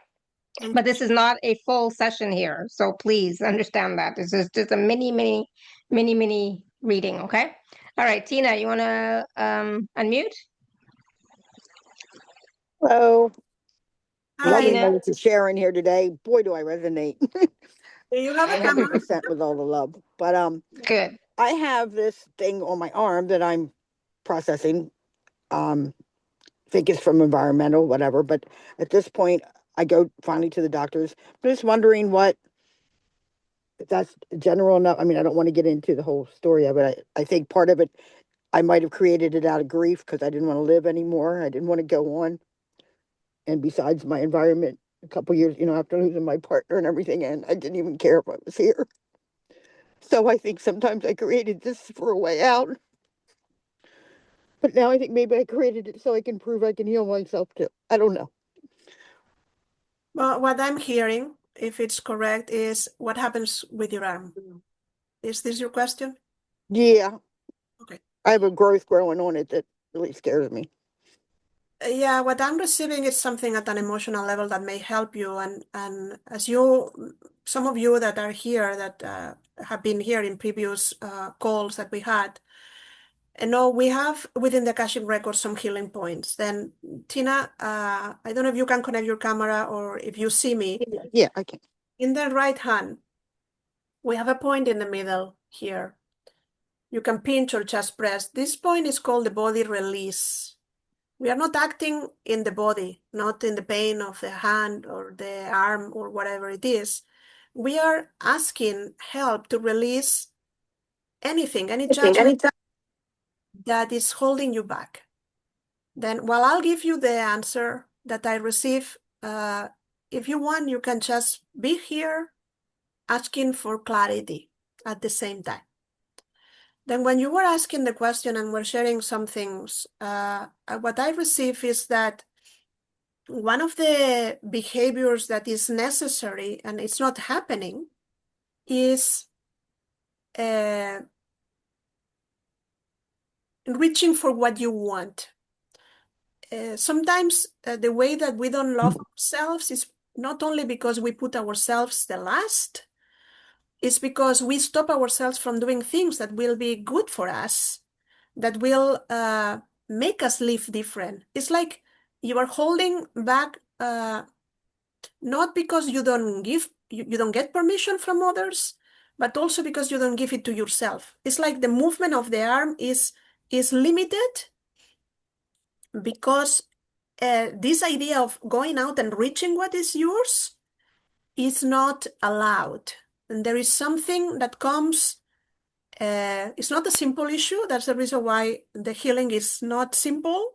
Thank But you. this is not a full session here, so please understand that this is just a mini reading. Okay? All right, Tina, you want to unmute? Hello. Hi. Lovely Tina, notes to share in here today. Boy, do I resonate Do you have a camera? 100% with all the love. But good. I have this thing on my arm that I'm processing. Think it's from environmental, whatever. But at this point, I go finally to the doctors. I'm just wondering if that's general enough. I mean, I don't want to get into the whole story of it. I think part of it, I might have created it out of grief because I didn't want to live anymore. I didn't want to go on. And besides my environment, a couple years, after losing my partner and everything, and I didn't even care if I was here. So I think sometimes I created this for a way out. But now I think maybe I created it so I can prove I can heal myself too. I don't know. Well, what I'm hearing, if it's correct, is what happens with your arm. Is this your question? Yeah. Okay. I have a growth growing on it that really scares me. Yeah, what I'm receiving is something at an emotional level that may help you. And as you, some of you that are here that have been here in previous calls that we had, we have within the Akashic record some healing points. Then, Tina, I don't know if you can connect your camera or if you see me. Yeah, I can. In the right hand, we have a point in the middle here. You can pinch or just press. This point is called the body release. We are not acting in the body, not in the pain of the hand or the arm or whatever it is. We are asking help to release anything, any judgment that is holding you back. Then, while I'll give you the answer that I receive, if you want, you can just be here asking for clarity at the same time. Then when you were asking the question and we're sharing some things, what I receive is that one of the behaviors that is necessary and it's not happening is reaching for what you want. Sometimes the way that we don't love ourselves is not only because we put ourselves the last, it's because we stop ourselves from doing things that will be good for us, that will make us live different. It's like you are holding back, not because you don't get permission from others, but also because you don't give it to yourself. It's like the movement of the arm is limited because this idea of going out and reaching what is yours is not allowed. And there is something that comes, it's not a simple issue. That's the reason why the healing is not simple,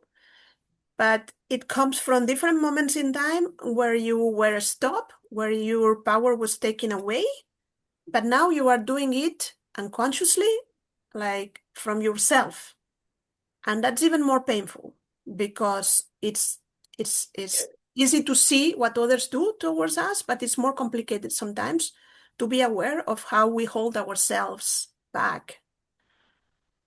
but it comes from different moments in time where you were stopped, where your power was taken away, but now you are doing it unconsciously, like from yourself. And that's even more painful because it's easy to see what others do towards us, but it's more complicated sometimes to be aware of how we hold ourselves back.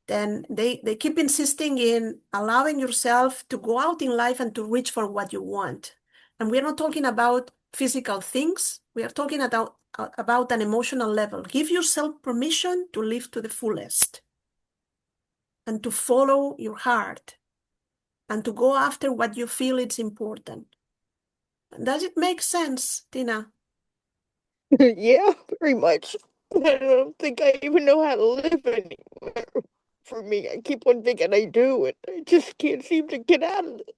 Then they keep insisting in allowing yourself to go out in life and to reach for what you want. And we're not talking about physical things. We are talking about an emotional level. Give yourself permission to live to the fullest and to follow your heart and to go after what you feel is important. Does it make sense, Tina? Yeah, very much. I don't think I even know how to live anymore. For me, I keep on thinking I do, and I just can't seem to get out of it.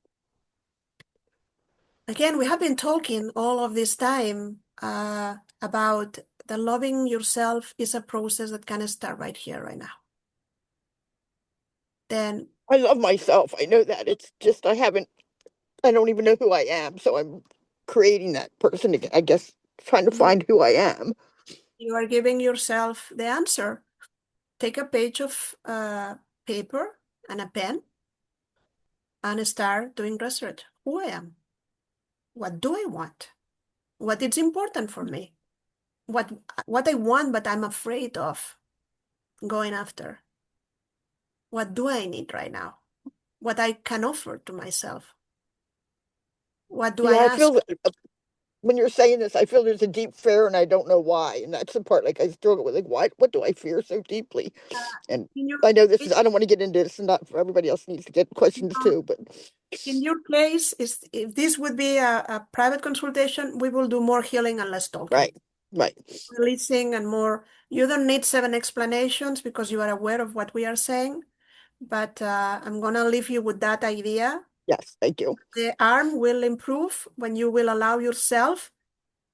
Again, we have been talking all of this time about the loving yourself is a process that can start right here, right now. Then I love myself. I know that. It's just I don't even know who I am. So I'm creating that person again, I guess, trying to find who I am. you are giving yourself the answer. Take a page of paper and a pen and start doing research. Who I am? What do I want? What is important for me? What I want, but I'm afraid of going after. What do I need right now? What I can offer to myself? What do I Yeah, I ask? feel that when you're saying this, I feel there's a deep fear and I don't know why. And that's the part like I struggle with, like, what do I fear so deeply? And In your I know this is, I don't want to get into this and not for everybody else needs to get questions too, but in your case, if this would be a private consultation, we will do more healing and less talking. right. Releasing and more. You don't need 7 explanations because you are aware of what we are saying. But I'm gonna leave you with that idea. Yes, thank you. The arm will improve when you will allow yourself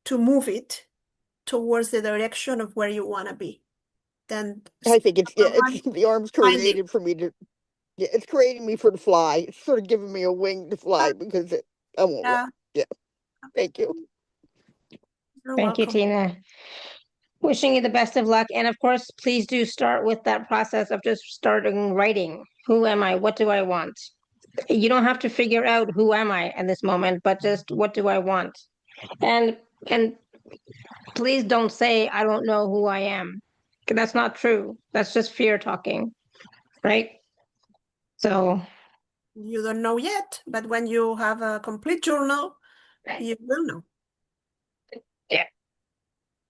to move it towards the direction of where you want to be. Then I think it's one, the arm's find it. created for me to it's creating me for to fly. It's sort of giving me a wing to fly because I won't Yeah, yeah. Thank you. you're Thank you, welcome. Tina. Wishing you the best of luck. And of course, please do start with that process of just starting writing. Who am I? What do I want? You don't have to figure out who am I in this moment, but just what do I want? And and please don't say I don't know who I am. That's not true. That's just fear talking, right? So, You don't know yet, but when you have a complete journal, you will know. yeah.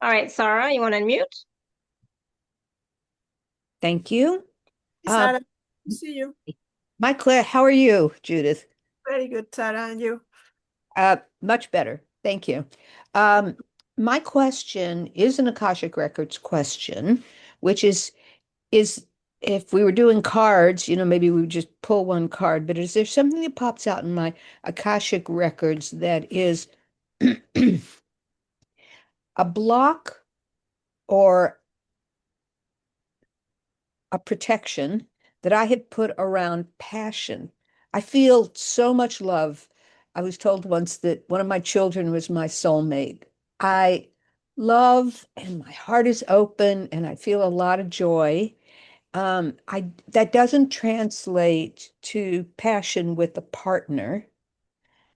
All right, Sarah, you want to unmute? Thank you. Sarah, see you. How are you, Judith? Very good, Sarah, and you. Much better. Thank you. Um, my question is an Akashic Records question, which is if we were doing cards, maybe we would just pull one card, but is there something that pops out in my Akashic Records that is a block or a protection that I had put around passion? I feel so much love. I was told once that one of my children was my soulmate. I love and my heart is open and I feel a lot of joy. I that doesn't translate to passion with a partner.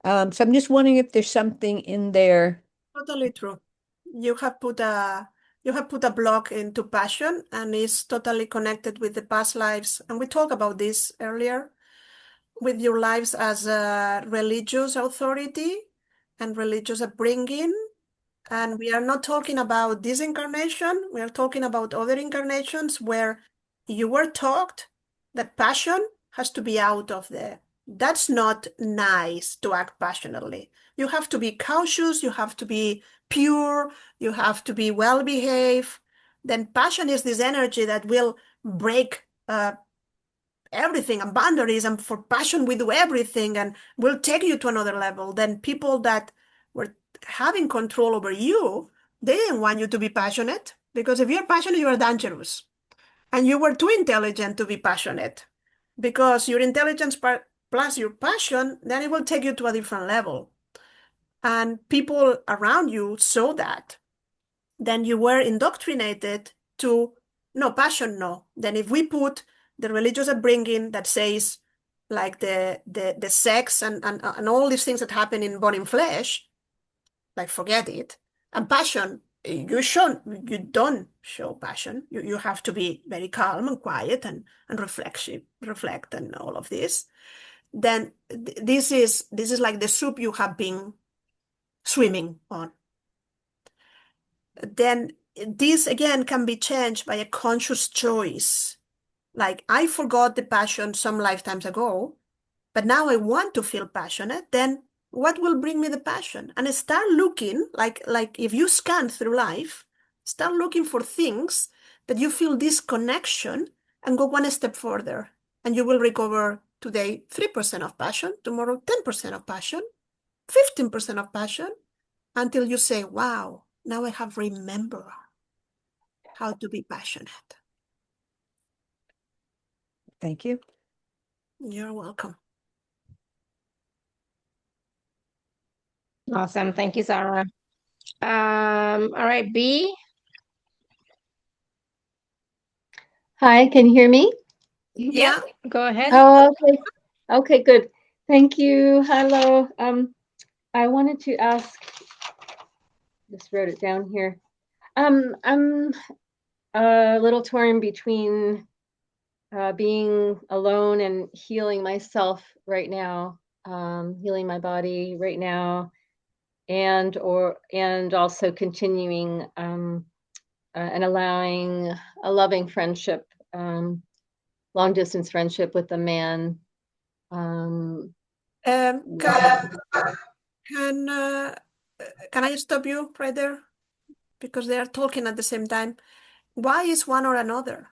So I'm just wondering if there's something in there. Totally true. You have put a block into passion, and it's totally connected with the past lives. And we talked about this earlier, with your lives as a religious authority and religious upbringing. And we are not talking about this incarnation. We are talking about other incarnations where you were taught that passion has to be out of there. That's not nice to act passionately. You have to be cautious, you have to be pure, you have to be well behaved. Then passion is this energy that will break everything and boundaries, and for passion we do everything and will take you to another level. Then people that were having control over you, they didn't want you to be passionate, because if you're passionate, you are dangerous. And you were too intelligent to be passionate, because your intelligence plus your passion, then it will take you to a different level. And people around you saw that. Then you were indoctrinated to, no, passion, no. Then if we put the religious upbringing that says, like the sex and all these things that happen in body and flesh, like forget it. And passion, you don't show passion. You have to be very calm and quiet and reflect and all of this. Then this is like the soup you have been swimming on. Then this again can be changed by a conscious choice. Like, I forgot the passion some lifetimes ago, but now I want to feel passionate. Then what will bring me the passion? And start looking, like if you scan through life, start looking for things that you feel this connection, and go one step further. And you will recover today 3% of passion, tomorrow 10% of passion, 15% of passion, until you say, wow, now I have remembered how to be passionate. Thank you. You're welcome. Awesome. Thank you, Sarah. All right, B. Hi, can you hear me? Yeah. Go ahead. Oh, okay. Okay, good. Thank you. Hello. I wanted to ask, just wrote it down here. I'm a little torn between being alone and healing myself right now, healing my body right now, and also continuing and allowing a loving friendship, long distance friendship with a man. Can I stop you right there? Because they are talking at the same time. Why is one or another?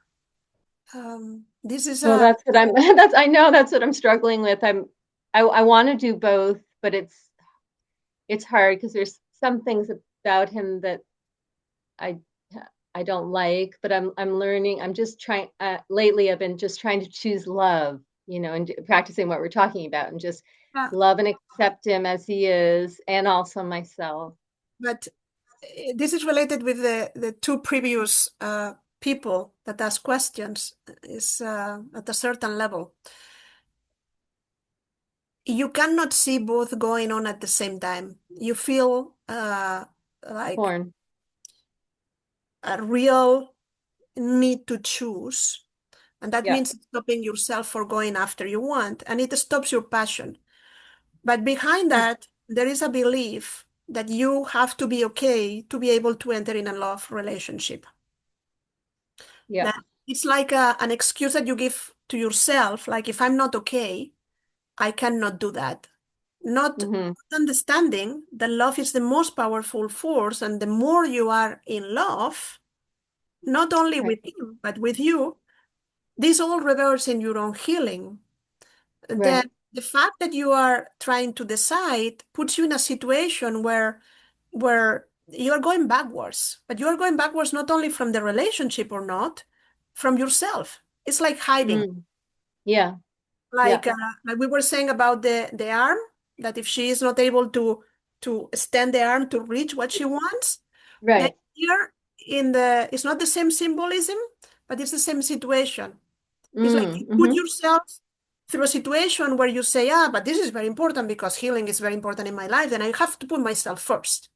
This is Well, that's what I'm I know that's what I'm struggling with. I want to do both, but it's hard because there's some things about him that I don't like, but I'm learning. I'm just trying lately I've been just trying to choose love, and practicing what we're talking about, and just love and accept him as he is, and also myself. But this is related with the two previous people that ask questions, is at a certain level. You cannot see both going on at the same time. You feel like Born. a real need to choose. And that Yeah. means stopping yourself for going after you want, and it stops your passion. But behind that, there is a belief that you have to be okay to be able to enter in a love relationship. Yeah. That it's like an excuse that you give to yourself, like, if I'm not okay, I cannot do that. Not understanding that love is the most powerful force, and the more you are in love, not only with him, but with you, this all reverses in your own healing. Then the fact that you are trying to decide puts you in a situation where you are going backwards, but you are going backwards not only from the relationship or not, from yourself. It's like hiding. Yeah. Like we were saying about the arm, that if she is not able to extend the arm to reach what she wants, then here it's not the same symbolism, but it's the same situation. It's like you put yourself through a situation where you say, ah, but this is very important because healing is very important in my life, then I have to put myself first.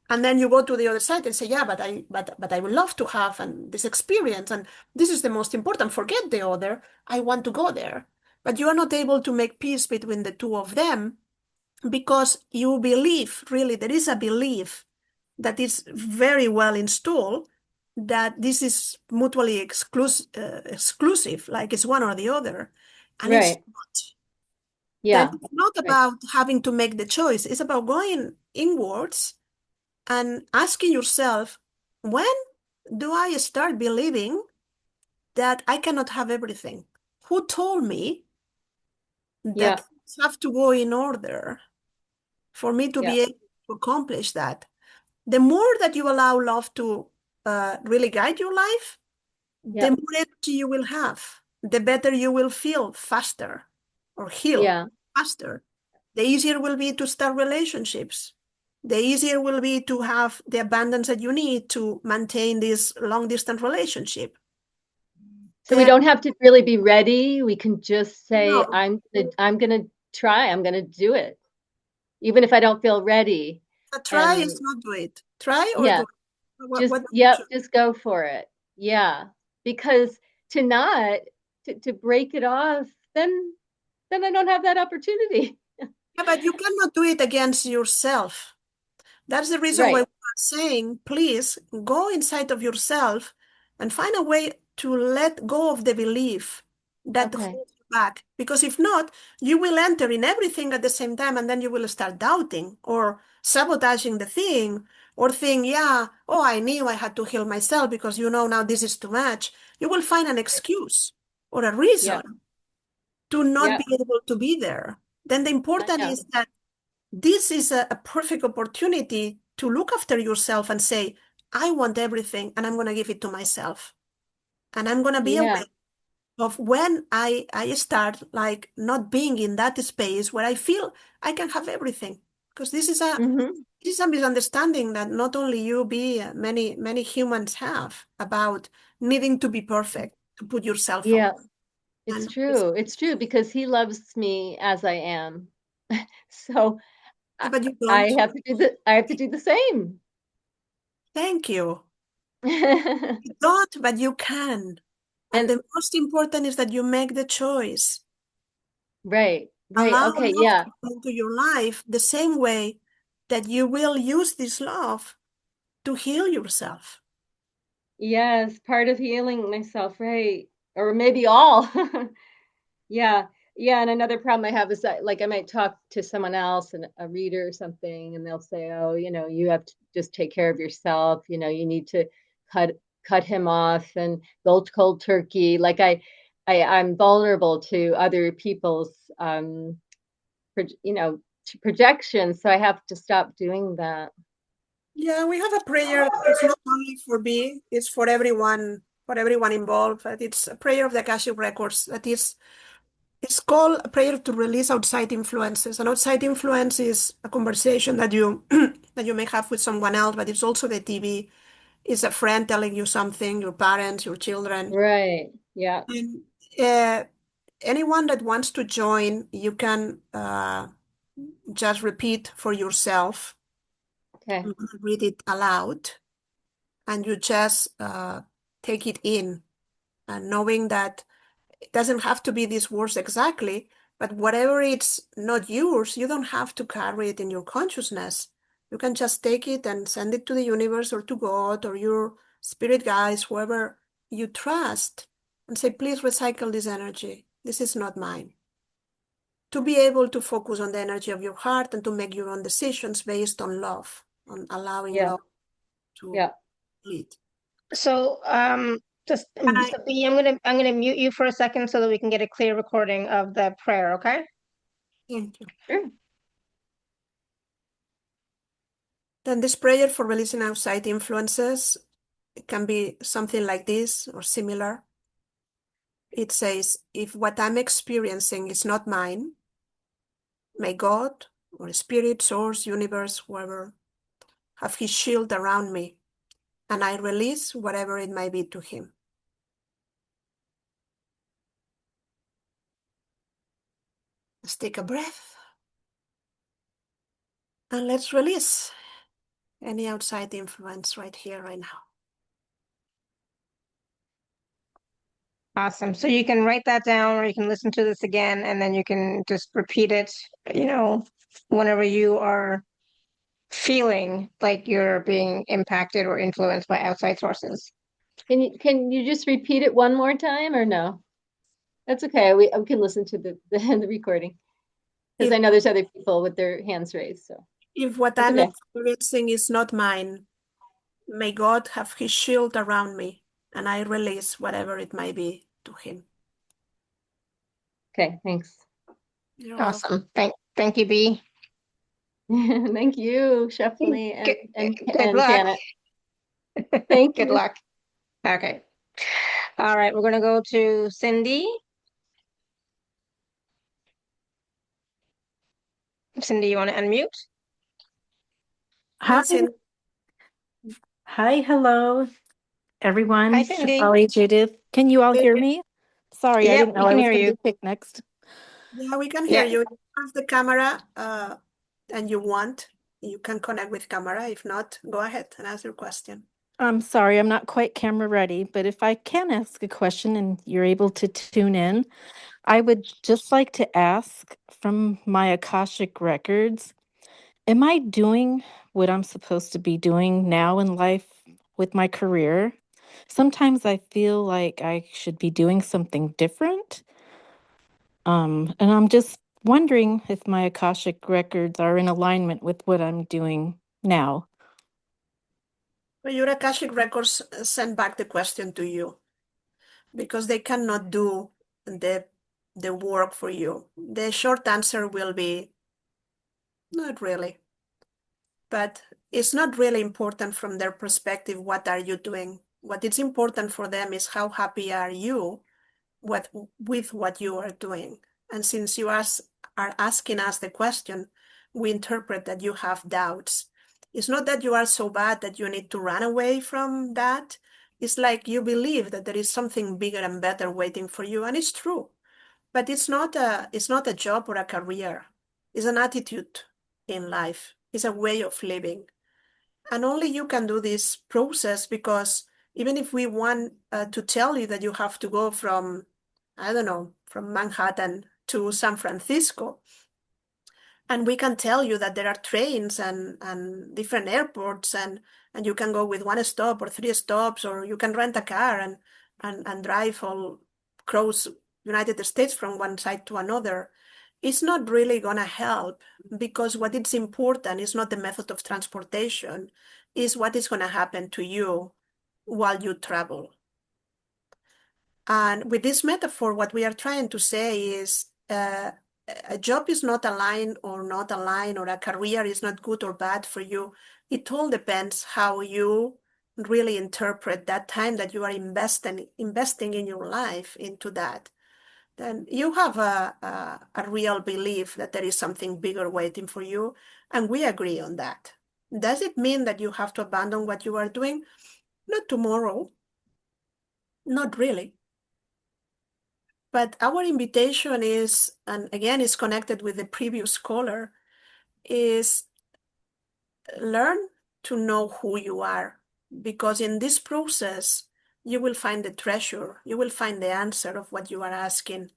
And then you go to the other side and say, yeah, but I would love to have this experience, and this is the most important. Forget the other. I want to go there. But you are not able to make peace between the two of them because you believe, really, there is a belief that is very well installed that this is mutually exclusive, like it's one or the other. And it's Right. not. Then Yeah. it's not Right. about having to make the choice. It's about going inwards and asking yourself, when do I start believing that I cannot have everything? Who told me Yeah. that things have to go in order for me to Yeah. be able to accomplish that? The more that you allow love to really guide your life, the Yeah. more energy you will have, the better you will feel faster or heal Yeah. faster. The easier will be to start relationships. The easier will be to have the abundance that you need to maintain this long distance relationship. So we don't have to really be ready. We can just say, No, I'm gonna try, I'm gonna do it, even if I don't feel ready. try And is not do it. Try or do yeah, it. What would you yep, choose? just go for it. Yeah. Because to not to break it off, then I don't have that opportunity. Yeah, but you cannot do it against yourself. That's the reason why we Right. are saying, please go inside of yourself and find a way to let go of the belief that Okay. holds you back. Because if not, you will enter in everything at the same time, and then you will start doubting or sabotaging the thing, or think, yeah, oh, I knew I had to heal myself because now this is too much. You will find an excuse or a Yeah. reason to not Yeah. be able to be there. Then the I important know. is that this is a perfect opportunity to look after yourself and say, I want everything and I'm going to give it to myself. And I'm going to be Yeah. aware of when I start like not being in that space where I feel I can have everything. Because Mm-hmm. this is a misunderstanding that not only you be many humans have about needing to be perfect to put yourself first. Yeah. It's And true. It's true because he loves me as I am. So I, but you I don't. have to do I have to do the same. Thank you. You don't, but you can. And And the most important is that you make the choice. right, right. Allow Okay, love yeah. to come into your life the same way that you will use this love to heal yourself. Yes, part of healing myself, right. Or maybe all. Yeah. Yeah, and another problem I have is that like I might talk to someone else and a reader or something and they'll say, "Oh, you have to just take care of yourself, you need to cut cut him off and go cold turkey." Like I'm vulnerable to other people's to projections, so I have to stop doing that. Yeah, we have a prayer that is not only for me, it's for everyone involved. But it's a prayer of the Akashic Records that is it's called a prayer to release outside influences. An outside influence is a conversation that you that you may have with someone else, but it's also the TV. It's a friend telling you something, your parents, your children. Right. Yeah. And uh, anyone that wants to join, you can just repeat for yourself. Okay. I'm going to read it aloud, and you just take it in, and knowing that it doesn't have to be these words exactly, but whatever it's not yours, you don't have to carry it in your consciousness. You can just take it and send it to the universe or to God or your spirit guides, whoever you trust, and say, please recycle this energy. This is not mine. To be able to focus on the energy of your heart and to make your own decisions based on love, on allowing Yeah. love to Yeah. lead. So, just And I so B, I'm gonna mute you for a second so that we can get a clear recording of the prayer, okay? thank you. Sure. Then this prayer for releasing outside influences, it can be something like this or similar. It says, if what I'm experiencing is not mine, may God or spirit, source, universe, whoever, have his shield around me, and I release whatever it might be to him. Let's take a breath. And let's release any outside influence right here, right now. Awesome. So you can write that down or you can listen to this again and then you can just repeat it, whenever you are feeling like you're being impacted or influenced by outside sources. Can you just repeat it one more time or no? That's okay. We can listen to the recording because I know there's other people with their hands raised. So if what I'm experiencing is not mine, may God have his shield around me and I release whatever it might be to him. Okay, thanks. You're Awesome. Thank you, B. Thank you, Shefali and Good luck. Janet. Thank Good you. luck. Okay. All right, we're going to go to Cindy. Cindy, you want to unmute? Hi, Cindy. Hi, hello, everyone. Hi, Cindy. Shefali, Judith. Can you all hear me? Sorry, I Yep, didn't we know I can was hear going to you. be picked next. Yeah, we can hear Yeah. you. If you have the camera and you want, you can connect with camera. If not, go ahead and ask your question. I'm sorry, I'm not quite camera ready, but if I can ask a question and you're able to tune in, I would just like to ask from my Akashic records, am I doing what I'm supposed to be doing now in life with my career? Sometimes I feel like I should be doing something different. And I'm just wondering if my Akashic records are in alignment with what I'm doing now. Well, your Akashic records send back the question to you because they cannot do the work for you. The short answer will be not really. But it's not really important from their perspective, what are you doing? What is important for them is how happy are you with what you are doing. And since you are asking us the question, we interpret that you have doubts. It's not that you are so bad that you need to run away from that. It's like you believe that there is something bigger and better waiting for you, and it's true. But it's not a job or a career. It's an attitude in life. It's a way of living. And only you can do this process, because even if we want to tell you that you have to go from, I don't know, from Manhattan to San Francisco, and we can tell you that there are trains and different airports, and you can go with one stop or 3 stops, or you can rent a car and drive all across United States from one side to another, it's not really going to help, because what is important is not the method of transportation, is what is going to happen to you while you travel. And with this metaphor, what we are trying to say is a job is not aligned or not aligned, or a career is not good or bad for you. It all depends how you really interpret that time that you are investing in your life into that. Then you have a real belief that there is something bigger waiting for you, and we agree on that. Does it mean that you have to abandon what you are doing? Not tomorrow, not really. But our invitation is, and again, is connected with the previous caller, is learn to know who you are. Because in this process, you will find the treasure, you will find the answer of what you are asking.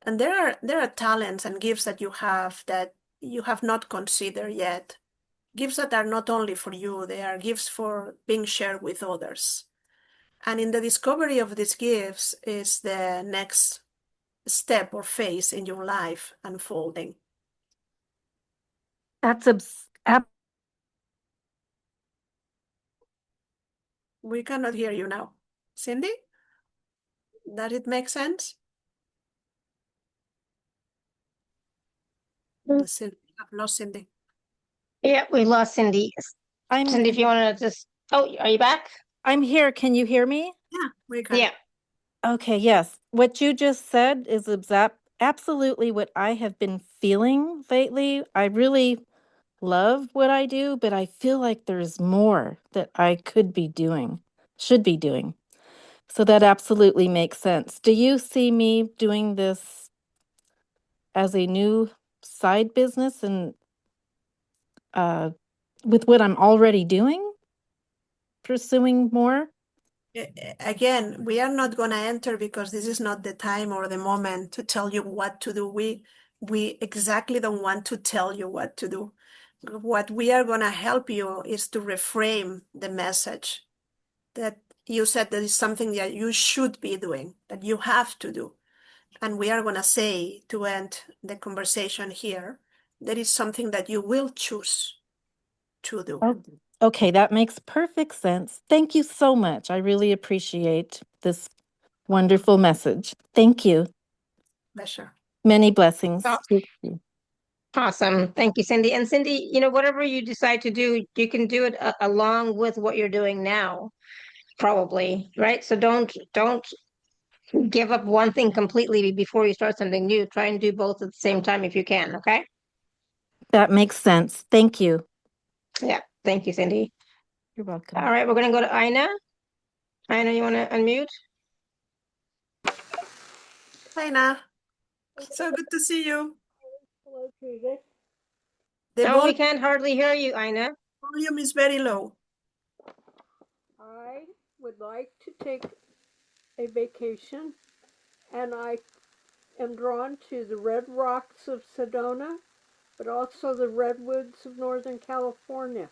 And there are talents and gifts that you have not considered yet. Gifts that are not only for you, they are gifts for being shared with others. And in the discovery of these gifts is the next step or phase in your life unfolding. We cannot hear you now. Cindy? Does it make sense? I've lost Cindy. Yeah, we lost Cindy. Cindy, if you want to just, oh, are you back? I'm here. Can you hear me? Yeah, we can. Yeah. Okay, yes. What you just said is absolutely what I have been feeling lately. I really love what I do, but I feel like there's more that I should be doing. So that absolutely makes sense. Do you see me doing this as a new side business and with what I'm already doing, pursuing more? Again, we are not going to enter because this is not the time or the moment to tell you what to do. We exactly don't want to tell you what to do. What we are going to help you is to reframe the message that you said that is something that you should be doing, that you have to do. And we are going to say, to end the conversation here, that is something that you will choose to do. Oh, okay, that makes perfect sense. Thank you so much. I really appreciate this wonderful message. Thank you. Pleasure. Many blessings. Oh, to you. awesome. Thank you, Cindy. And Cindy, whatever you decide to do, you can do it along with what you're doing now, probably, right? So don't give up one thing completely before you start something new. Try and do both at the same time if you can, okay? That makes sense. Thank you. Yeah. Thank you, Cindy. You're welcome. All right, we're going to go to Ina. Ina, you want to unmute? Hi, Na. So good to see you. Hello, Judith. The No, we can't hardly hear you, Ina. volume is very low. I would like to take a vacation, and I am drawn to the red rocks of Sedona, but also the redwoods of Northern California.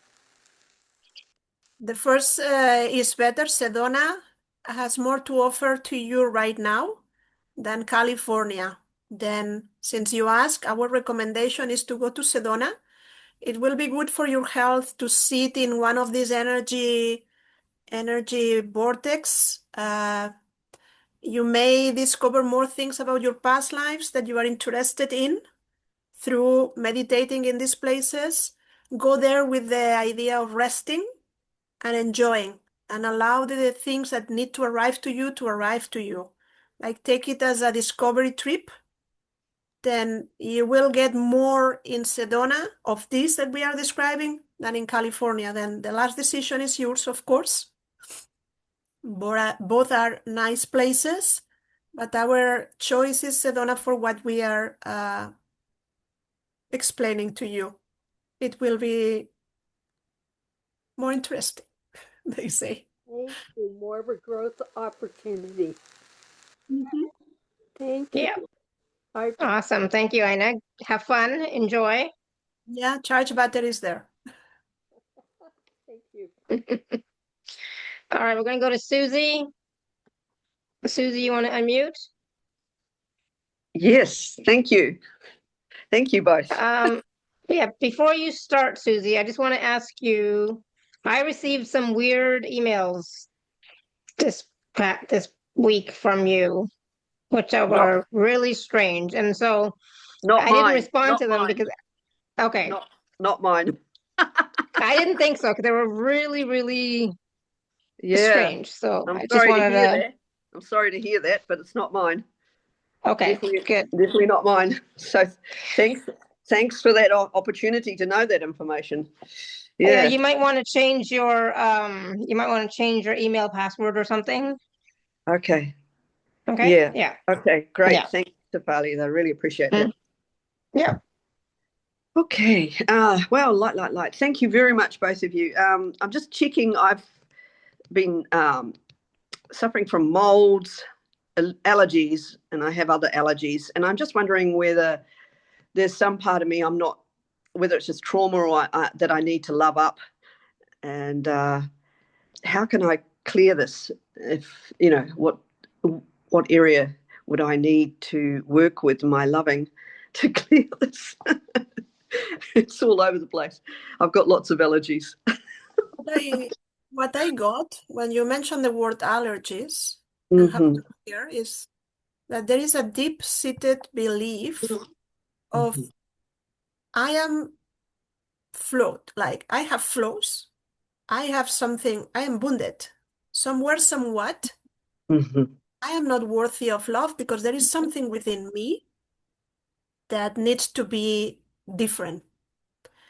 The first is better. Sedona has more to offer to you right now than California. Then, since you ask, our recommendation is to go to Sedona. It will be good for your health to sit in one of these energy vortex. You may discover more things about your past lives that you are interested in through meditating in these places. Go there with the idea of resting and enjoying, and allow the things that need to arrive to you. Like, take it as a discovery trip. Then you will get more in Sedona of this that we are describing than in California. Then the last decision is yours, of course. Both are nice places, but our choice is Sedona for what we are explaining to you. It will be more interesting, they say. Thank you. More of a growth opportunity. Thank you. Yeah. I Awesome. Thank you, Ina. Have fun. Enjoy. Yeah, charge batteries there. thank you. All right, we're going to go to Susie. Susie, you want to unmute? Yes, thank you. Thank you both. Yeah, before you start, Susie, I just want to ask you, I received some weird emails this this week from you, which were really strange. And so Not I didn't mine. respond Not to them mine. because, okay, Not mine. I didn't think so because they were really, really Yeah. strange. So I'm I just sorry to wanted hear to, that. I'm sorry to hear that, but it's not mine. okay, good. Definitely not mine. So thanks for that opportunity to know that information. Yeah, Yeah. you might want to change your email password or something. Okay. Okay. Yeah. Yeah. Okay, great. Yeah. Thanks, Shefali. I really appreciate that. Yeah. Okay. Well, light. Thank you very much, both of you. I'm just checking. I've been suffering from molds, allergies, and I have other allergies. And I'm just wondering whether there's some part of me whether it's just trauma or that I need to love up. And how can I clear this? If, what area would I need to work with my loving to clear this? It's all over the place. I've got lots of allergies. What I got when you mentioned the word allergies, Mm-hmm. and how to clear is that there is a deep-seated belief of I am flawed, like I have flaws, I have something, I am wounded, somewhere, somewhat. Mm-hmm. I am not worthy of love because there is something within me that needs to be different.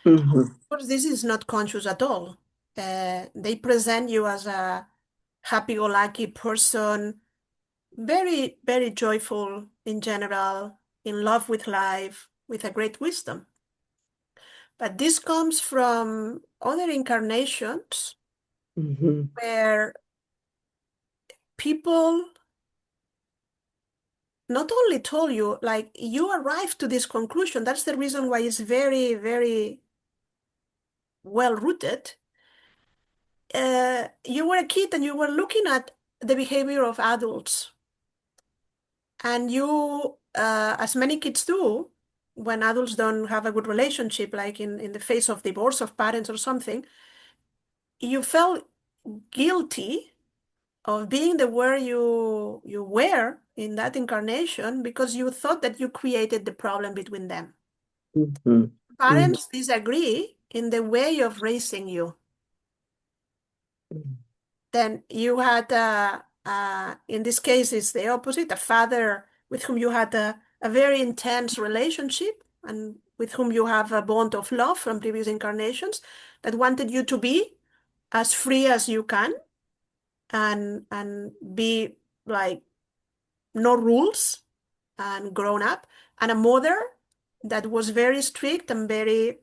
Mm-hmm. Of course, this is not conscious at all. They present you as a happy-go-lucky person, very, very joyful in general, in love with life, with a great wisdom. But this comes from other incarnations where people not only told you, like, you arrived to this conclusion. That's the reason why it's very, very well rooted. You were a kid and you were looking at the behavior of adults. And you, as many kids do, when adults don't have a good relationship, like in the face of divorce of parents or something, you felt guilty of being the way you were in that incarnation because you thought that you created the problem between them. Parents disagree in the way of raising you. Then you had, in this case, it's the opposite, a father with whom you had a very intense relationship and with whom you have a bond of love from previous incarnations that wanted you to be as free as you can and be like no rules and grown up, and a mother that was very strict and very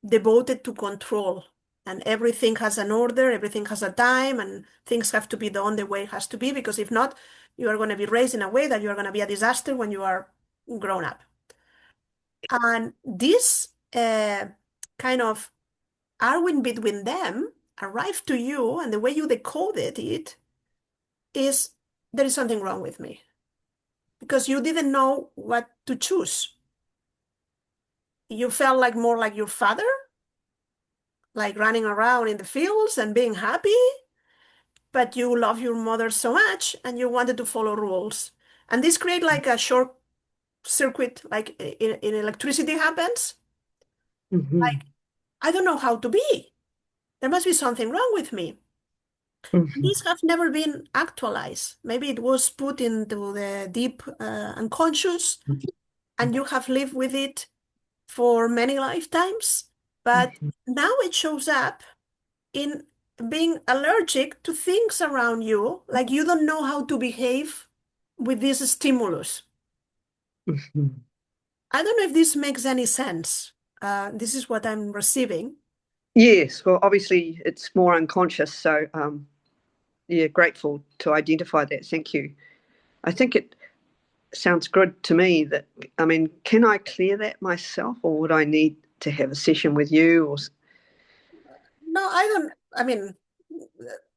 devoted to control. And everything has an order, everything has a time, and things have to be done the way it has to be, because if not, you are going to be raised in a way that you are going to be a disaster when you are grown up. And this kind of arguing between them arrived to you, and the way you decoded it is there is something wrong with me, because you didn't know what to choose. You felt like more like your father, like running around in the fields and being happy, but you love your mother so much and you wanted to follow rules. And this create like a short circuit, like in electricity happens. Like, I don't know how to be. There must be something wrong with me. These have never been actualized. Maybe it was put into the deep unconscious, and you have lived with it for many lifetimes. But now it shows up in being allergic to things around you, like you don't know how to behave with this stimulus. I don't know if this makes any sense. This is what I'm receiving. Yes, well, obviously it's more unconscious, so yeah, grateful to identify that. Thank you. I think it sounds good to me that, I mean, can I clear that myself, or would I need to have a session with you? Or No, I don't. I mean,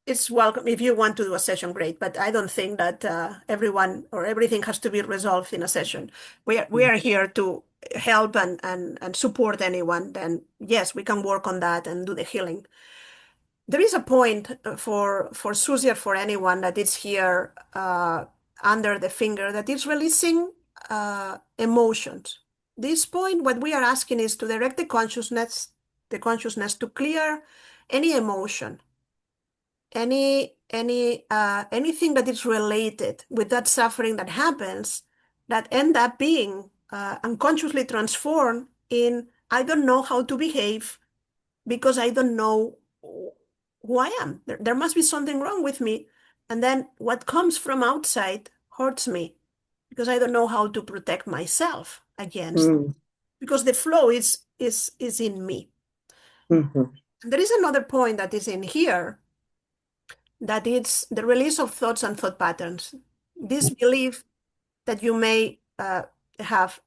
it's welcome. If you want to do a session, great. But I don't think that everyone or everything has to be resolved in a session. We are here to help and support anyone. Then yes, we can work on that and do the healing. There is a point for Susie or for anyone that is here under the finger that is releasing emotions. This point, what we are asking is to direct the consciousness to clear any emotion, anything that is related with that suffering that happens, that end up being unconsciously transformed in, I don't know how to behave because I don't know who I am. There must be something wrong with me. And then what comes from outside hurts me because I don't know how to protect myself against, because the flow is in me. And there is another point that is in here, that it's the release of thoughts and thought patterns. This belief that you may have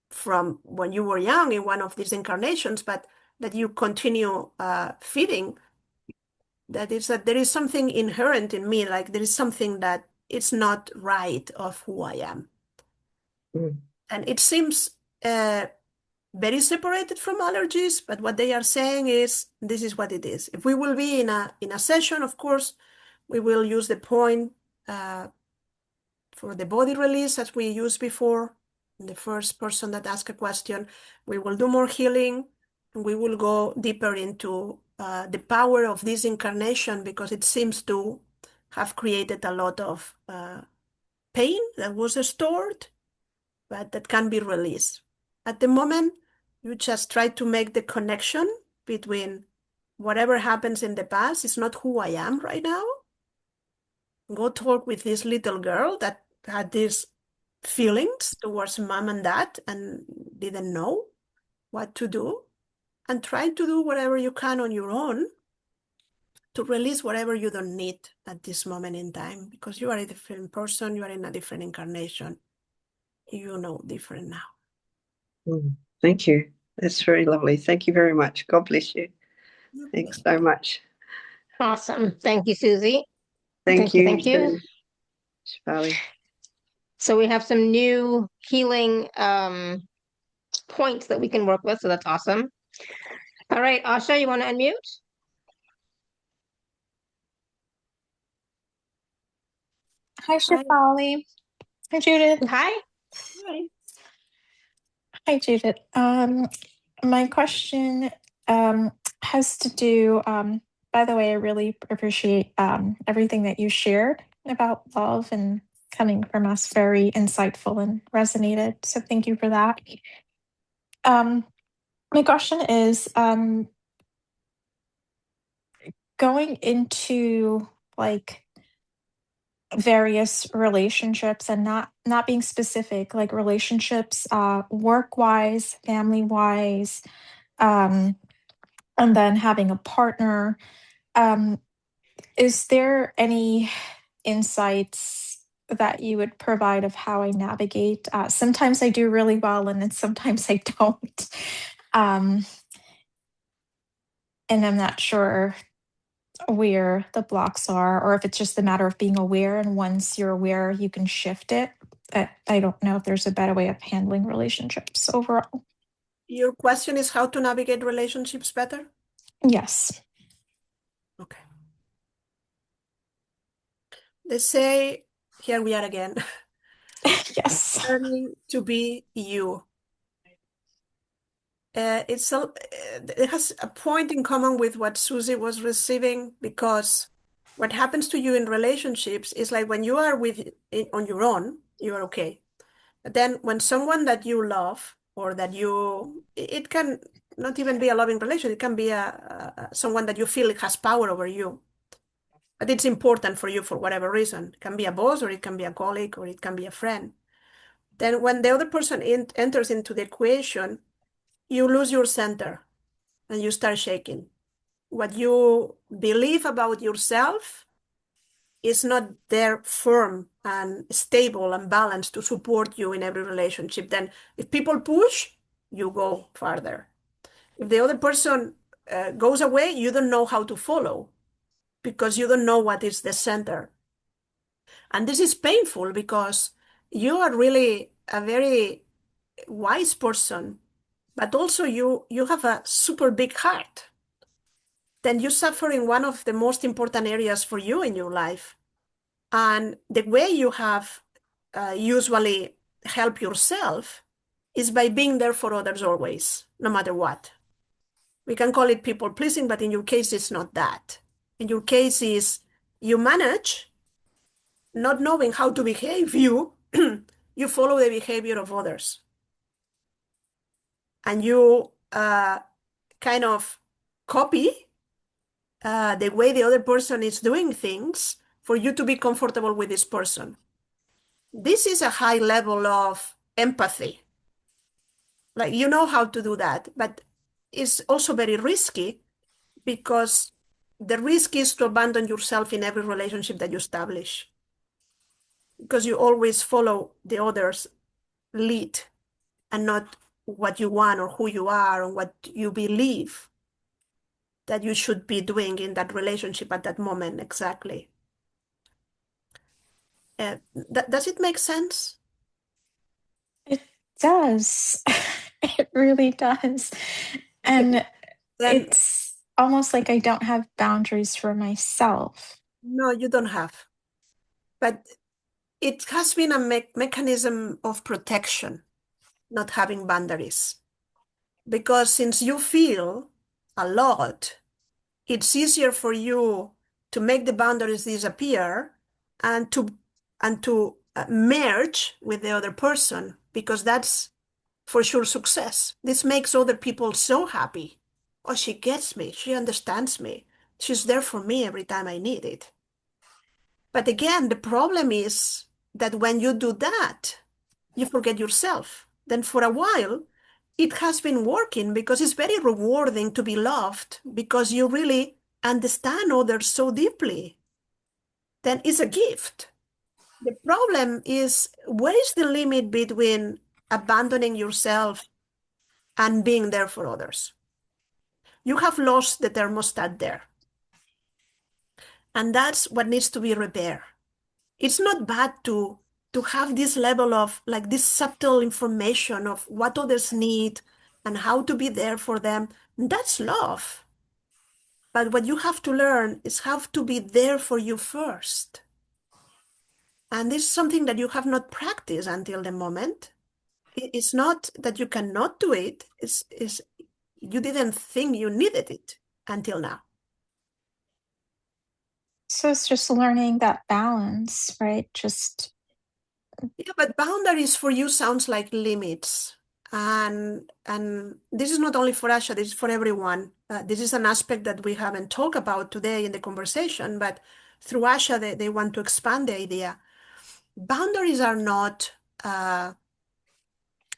from when you were young in one of these incarnations, but that you continue feeding, that is that there is something inherent in me, like there is something that it's not right of who I am. And it seems very separated from allergies, but what they are saying is this is what it is. If we will be in a session, of course, we will use the point for the body release as we used before. The first person that asked a question, we will do more healing, and we will go deeper into the power of this incarnation, because it seems to have created a lot of pain that was stored, but that can be released. At the moment, you just try to make the connection between whatever happens in the past is not who I am right now. go talk with this little girl that had these feelings towards mom and dad and didn't know what to do, and try to do whatever you can on your own to release whatever you don't need at this moment in time, because you are a different person, you are in a different incarnation. You know different now. Thank you. That's very lovely. Thank you very much. God bless you. Thanks so much. Awesome. Thank you, Susie. Thank you. Thank you. Shefali. So we have some new healing points that we can work with, so that's awesome. All right, Asha, you want to unmute? Hi, Shefali. Hi, Judith. Hi. Hi. Hi, Judith. My question has to do, by the way, I really appreciate everything that you shared about love and coming from us, very insightful and resonated. So thank you for that. My question is going into like various relationships and not being specific, like relationships work wise, family wise, and then having a partner. Is there any insights that you would provide of how I navigate? Sometimes I do really well and then sometimes I don't. And I'm not sure where the blocks are, or if it's just a matter of being aware, and once you're aware you can shift it. I don't know if there's a better way of handling relationships overall. Your question is how to navigate relationships better? Yes. Okay. They say, here we are again. Yes. Learning to be you. It has a point in common with what Susie was receiving, because what happens to you in relationships is like when you are on your own, you are okay. But then when someone that you love, or that it can not even be a loving relation, it can be someone that you feel has power over you, but it's important for you for whatever reason. It can be a boss, or it can be a colleague, or it can be a friend. Then when the other person enters into the equation, you lose your center and you start shaking. What you believe about yourself is not there firm and stable and balanced to support you in every relationship. Then if people push, you go farther. If the other person goes away, you don't know how to follow, because you don't know what is the center. And this is painful because you are really a very wise person, but also you have a super big heart. Then you suffer in one of the most important areas for you in your life. And the way you have usually help yourself is by being there for others always, no matter what. We can call it people pleasing, but in your case, it's not that. In your case, is you manage not knowing how to behave. You follow the behavior of others, and you kind of copy the way the other person is doing things for you to be comfortable with this person. This is a high level of empathy. Like, you know how to do that, but it's also very risky, because the risk is to abandon yourself in every relationship that you establish, because you always follow the other's lead and not what you want or who you are or what you believe that you should be doing in that relationship at that moment exactly. Does it make sense? It does. It really does. And Then it's almost like I don't have boundaries for myself. no, you don't have. But it has been a mechanism of protection, not having boundaries. Because since you feel a lot, it's easier for you to make the boundaries disappear and to merge with the other person, because that's for sure success. This makes other people so happy. Oh, she gets me. She understands me. She's there for me every time I need it. But again, the problem is that when you do that, you forget yourself. Then for a while, it has been working because it's very rewarding to be loved because you really understand others so deeply. Then it's a gift. The problem is, where is the limit between abandoning yourself and being there for others? You have lost the thermostat there. And that's what needs to be repaired. It's not bad to have this level of like this subtle information of what others need and how to be there for them. That's love. But what you have to learn is how to be there for you first. And this is something that you have not practiced until the moment. It's not that you cannot do it. It's you didn't think you needed it until now. So it's just learning that balance, right? Yeah, but boundaries for you sounds like limits. And this is not only for Asha, this is for everyone. This is an aspect that we haven't talked about today in the conversation, but through Asha, they want to expand the idea. Boundaries are not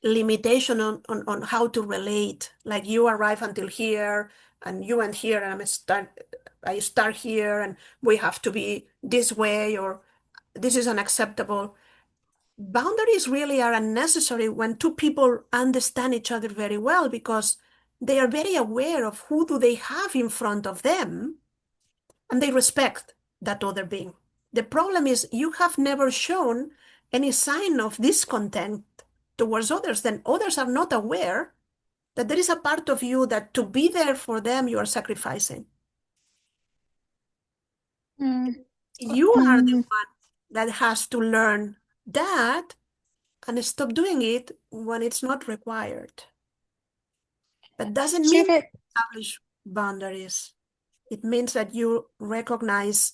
limitation on how to relate. Like you arrive until here, and you end here, and I start here, and we have to be this way, or this is unacceptable. Boundaries really are unnecessary when two people understand each other very well because they are very aware of who do they have in front of them and they respect that other being. The problem is you have never shown any sign of discontent towards others, then others are not aware that there is a part of you that to be there for them, you are sacrificing. You are the one that has to learn that and stop doing it when it's not required. That doesn't mean Judith, establish boundaries. It means that you recognize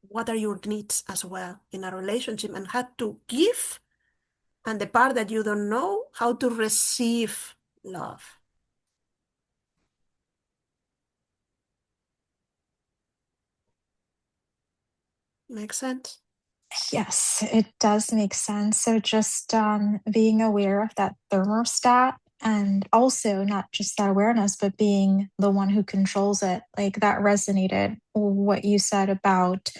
what are your needs as well in a relationship and how to give, and the part that you don't know, how to receive love. Make sense? yes, it does make sense. So just being aware of that thermostat and also not just that awareness, but being the one who controls it. Like that resonated what you said about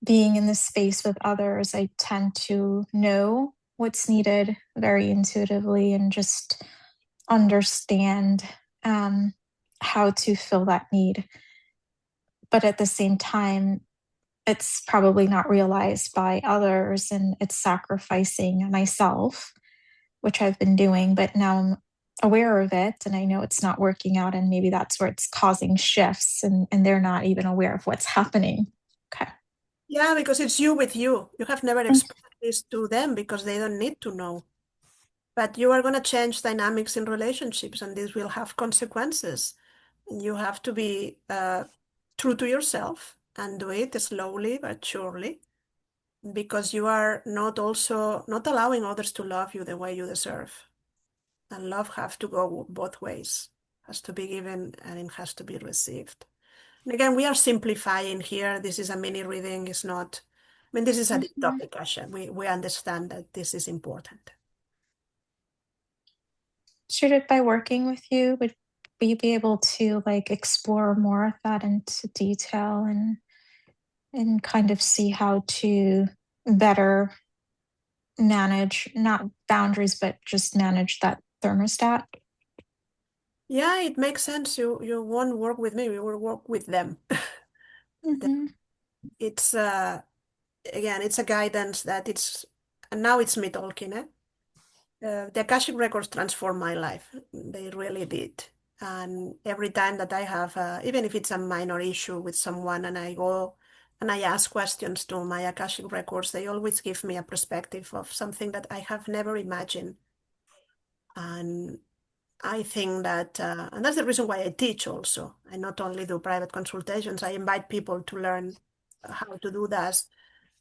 being in the space with others. I tend to know what's needed very intuitively and just understand how to fill that need. But at the same time, it's probably not realized by others and it's sacrificing myself, which I've been doing, but now I'm aware of it and I know it's not working out, and maybe that's where it's causing shifts and they're not even aware of what's happening. Okay. Yeah, because it's you with you. You have never expressed this to them because they don't need to know. But you are going to change dynamics in relationships, and this will have consequences. And you have to be true to yourself and do it slowly but surely, because you are not allowing others to love you the way you deserve. And love has to go both ways. It has to be given and it has to be received. And again, we are simplifying here. This is a mini reading. It's not, this is a deep topic, Asha. We understand that this is important. Judith, by working with you, would we be able to like explore more of that into detail and kind of see how to better manage, not boundaries, but just manage that thermostat? Yeah, it makes sense. You won't work with me. We will work with them. It's again, it's a guidance that and now it's me talking. The Akashic records transformed my life. They really did. And every time that I have, even if it's a minor issue with someone, and I go and I ask questions to my Akashic records, they always give me a perspective of something that I have never imagined. And I think that, and that's the reason why I teach also. I not only do private consultations, I invite people to learn how to do that.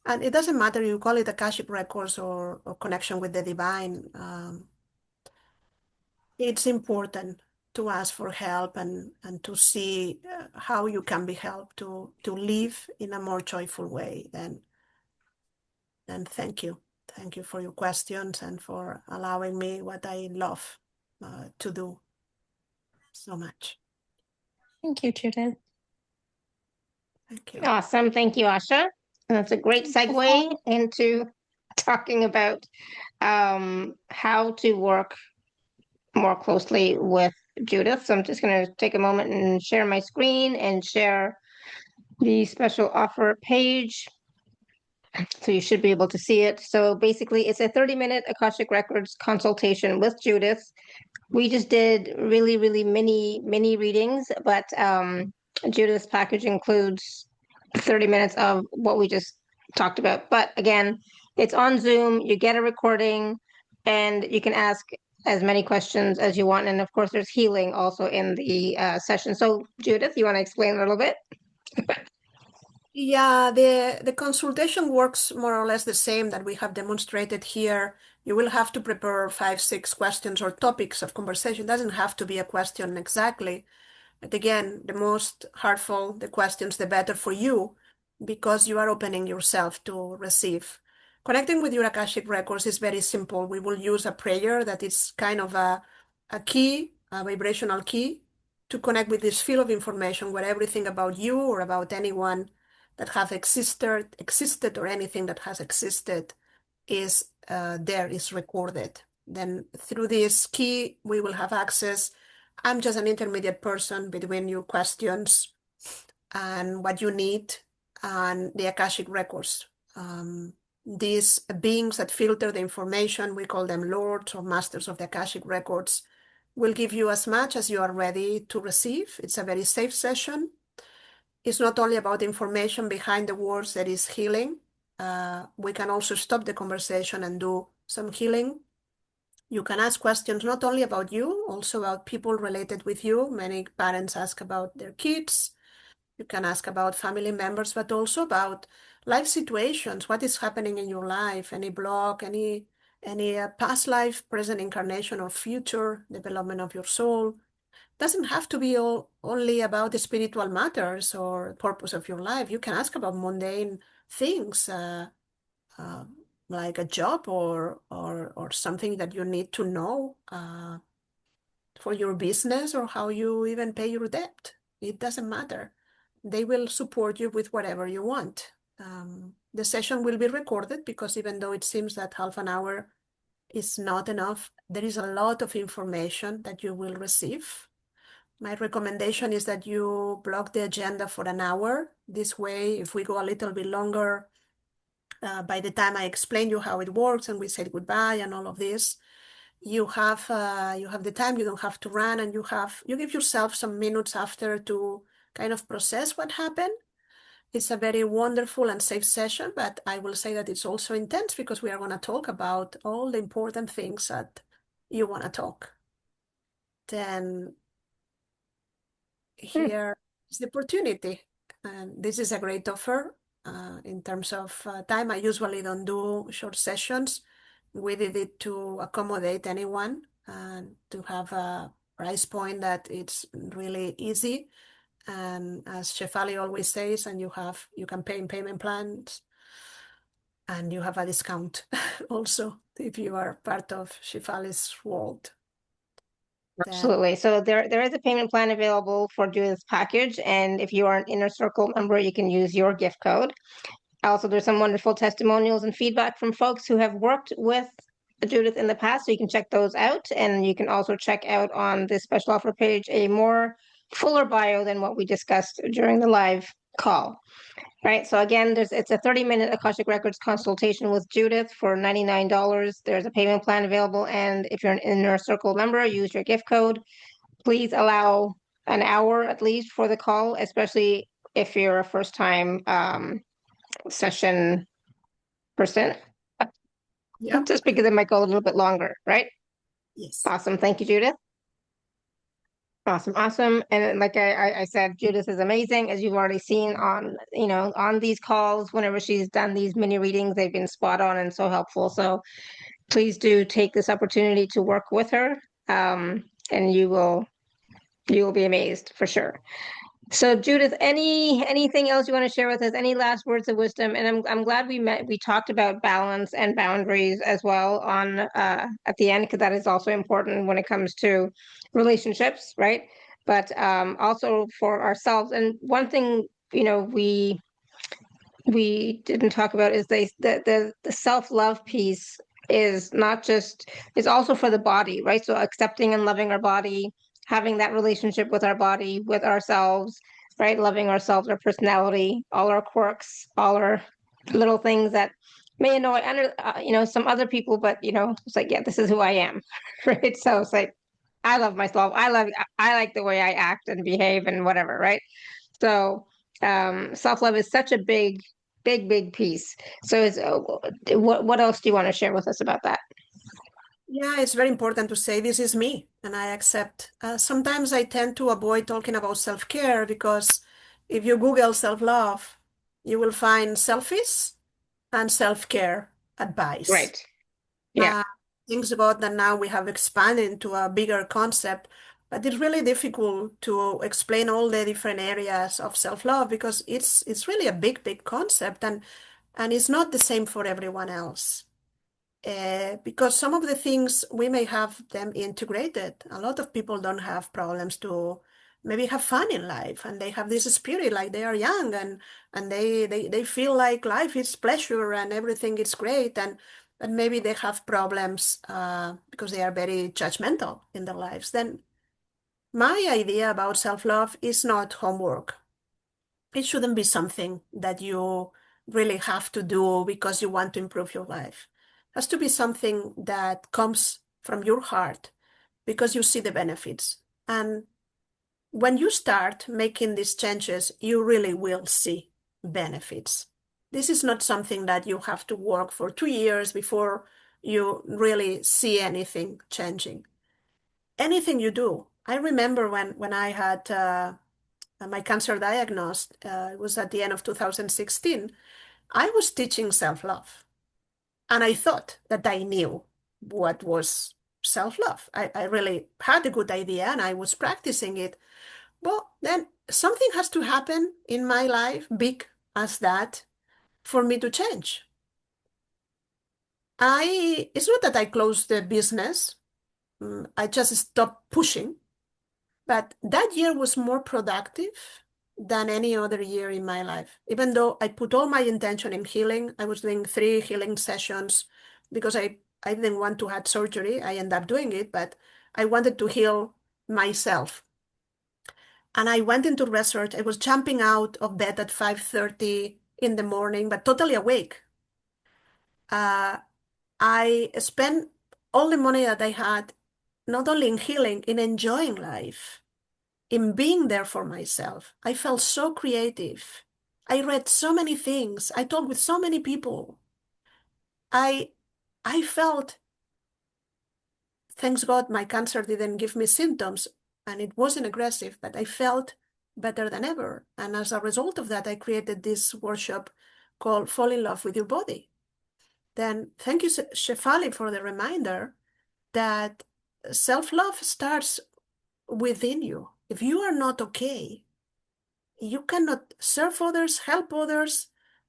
And it doesn't matter, you call it Akashic records or connection with the divine. It's important to ask for help and to see how you can be helped to live in a more joyful way than then thank you. Thank you for your questions and for allowing me what I love to do so much. Thank you, Judith. Thank you. Awesome. Thank you, Asha. And that's a great segue into talking about how to work more closely with Judith. So I'm just going to take a moment and share my screen and share the special offer page. So you should be able to see it. So basically, it's a 30-minute Akashic Records consultation with Judith. We just did really, really mini readings, but Judith's package includes 30 minutes of what we just talked about. But again, it's on Zoom, you get a recording, and you can ask as many questions as you want. And of course, there's healing also in the session. So Judith, you want to explain a little bit? Yeah, the consultation works more or less the same that we have demonstrated here. You will have to prepare 5, 6 questions or topics of conversation. It doesn't have to be a question exactly. But again, the most heartful the questions, the better for you, because you are opening yourself to receive. Connecting with your Akashic records is very simple. We will use a prayer that is kind of a key, a vibrational key, to connect with this field of information where everything about you or about anyone that have existed or anything that has existed is is recorded. Then through this key, we will have access. I'm just an intermediate person between your questions and what you need and the Akashic records. These beings that filter the information, we call them lords or masters of the Akashic records, will give you as much as you are ready to receive. It's a very safe session. It's not only about information behind the words that is healing. We can also stop the conversation and do some healing. You can ask questions not only about you, also about people related with you. Many parents ask about their kids. You can ask about family members, but also about life situations. What is happening in your life? Any block, any past life, present incarnation, or future development of your soul. Doesn't have to be only about the spiritual matters or purpose of your life. You can ask about mundane things, like a job or something that you need to know for your business or how you even pay your debt. It doesn't matter. They will support you with whatever you want. The session will be recorded because even though it seems that half an hour is not enough, there is a lot of information that you will receive. My recommendation is that you block the agenda for an hour. This way, if we go a little bit longer, by the time I explain you how it works and we say goodbye and all of this, you have the time. You don't have to run, and you give yourself some minutes after to kind of process what happened. It's a very wonderful and safe session, but I will say that it's also intense because we are going to talk about all the important things that you want to talk. Then here is the opportunity. And this is a great offer in terms of time. I usually don't do short sessions. We did it to accommodate anyone and to have a price point that it's really easy. And as Shefali always says, and you can pay in payment plans, and you have a discount also if you are part of Shefali's world. Absolutely. So there is a payment plan available for Judith's package, and if you are an Inner Circle member, you can use your gift code. Also, there's some wonderful testimonials and feedback from folks who have worked with Judith in the past, so you can check those out. And you can also check out on this special offer page a more fuller bio than what we discussed during the live call. Right. So again, it's a 30-minute Akashic Records consultation with Judith for $99. There's a payment plan available. And if you're an Inner Circle member, use your gift code. Please allow an hour at least for the call, especially if you're a first-time session person. Yeah. Just because it might go a little bit longer, right? Yes. Awesome. Thank you, Judith. Awesome. And like I said, Judith is amazing, as you've already seen on these calls. Whenever she's done these mini readings, they've been spot on and so helpful. So please do take this opportunity to work with her, and you will be amazed for sure. So Judith, anything else you want to share with us? Any last words of wisdom? And I'm glad we talked about balance and boundaries as well on at the end, because that is also important when it comes to relationships, right? But also for ourselves. And one thing, we didn't talk about is the self-love piece is not just, is also for the body, right? So accepting and loving our body, having that relationship with our body, with ourselves, right? Loving ourselves, our personality, all our quirks, all our little things that may annoy some other people, but it's like, yeah, this is who I am. Right? So it's like, I love myself. I like the way I act and behave and whatever, right? So self-love is such a big piece. So what else do you want to share with us about that? Yeah, it's very important to say this is me and I accept. Sometimes I tend to avoid talking about self-care because if you Google self-love, you will find selfies and self-care advice. Right. Yeah. Thanks God that now we have expanded into a bigger concept, but it's really difficult to explain all the different areas of self-love because it's really a big concept and it's not the same for everyone else. Because some of the things we may have them integrated. A lot of people don't have problems to maybe have fun in life and they have this spirit like they are young and they feel like life is pleasure and everything is great and maybe they have problems because they are very judgmental in their lives. Then my idea about self-love is not homework. It shouldn't be something that you really have to do because you want to improve your life. It has to be something that comes from your heart because you see the benefits. And when you start making these changes, you really will see benefits. This is not something that you have to work for 2 years before you really see anything changing. Anything you do. I remember when I had my cancer diagnosed, it was at the end of 2016, I was teaching self-love. And I thought that I knew what was self-love. I really had a good idea and I was practicing it. Well, then something has to happen in my life, big as that, for me to change. It's not that I closed the business. I just stopped pushing. But that year was more productive than any other year in my life. Even though I put all my intention in healing, I was doing 3 healing sessions because I didn't want to have surgery. I ended up doing it, but I wanted to heal myself. And I went into research. I was jumping out of bed at 5:30 in the morning, but totally awake. I spent all the money that I had, not only in healing, in enjoying life, in being there for myself. I felt so creative. I read so many things. I talked with so many people. I felt, thanks God, my cancer didn't give me symptoms and it wasn't aggressive, but I felt better than ever. And as a result of that, I created this workshop called Fall in Love with Your Body. Then thank you, Shefali, for the reminder that self-love starts within you. If you are not okay, you cannot serve others, help others,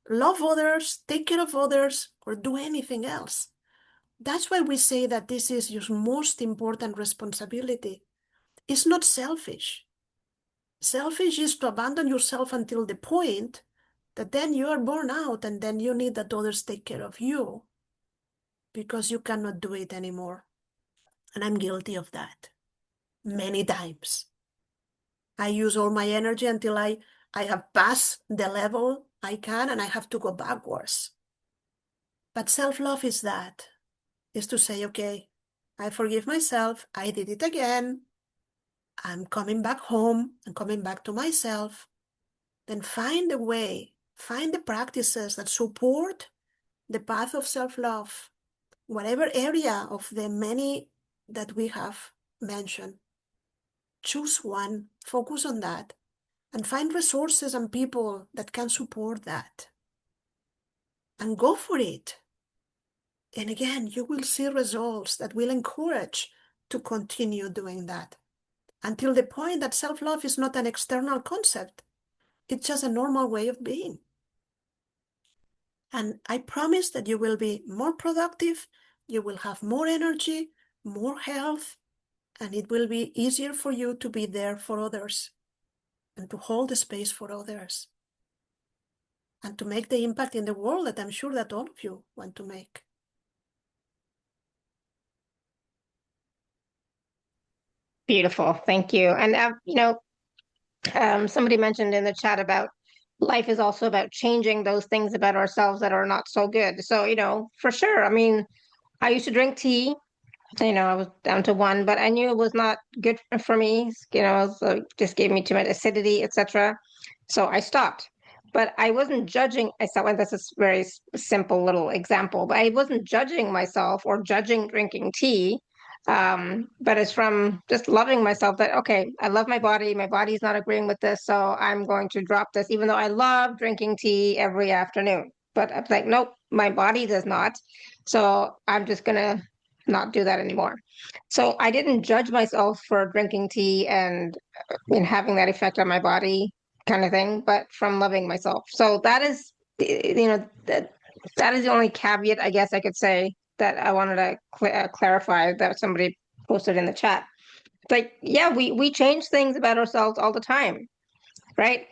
love others, take care of others, or do anything else. That's why we say that this is your most important responsibility. It's not selfish. Selfish is to abandon yourself until the point that then you are born out and then you need that others take care of you because you cannot do it anymore. And I'm guilty of that many times. I use all my energy until I have passed the level I can and I have to go backwards. But self-love is that, is to say, okay, I forgive myself. I did it again. I'm coming back home. I'm coming back to myself. Then find a way, find the practices that support the path of self-love, whatever area of the many that we have mentioned. Choose one, focus on that, and find resources and people that can support that. And go for it. And again, you will see results that will encourage to continue doing that. until the point that self-love is not an external concept. It's just a normal way of being. And I promise that you will be more productive, you will have more energy, more health, and it will be easier for you to be there for others and to hold the space for others and to make the impact in the world that I'm sure that all of you want to make. Beautiful. Thank you. And, somebody mentioned in the chat about life is also about changing those things about ourselves that are not so good. So, for sure. I mean, I used to drink tea. I was down to one, but I knew it was not good for me. So it just gave me too much acidity, etc. So I stopped. But I wasn't judging myself, and this is a very simple little example, but I wasn't judging myself or judging drinking tea. But it's from just loving myself that, okay, I love my body. My body's not agreeing with this, so I'm going to drop this, even though I love drinking tea every afternoon. But I'm like, nope, my body does not. So I'm just going to not do that anymore. So I didn't judge myself for drinking tea and having that effect on my body kind of thing, but from loving myself. So that is, that is the only caveat, I guess I could say, that I wanted to clarify that somebody posted in the chat. Like, yeah, we change things about ourselves all the time, right?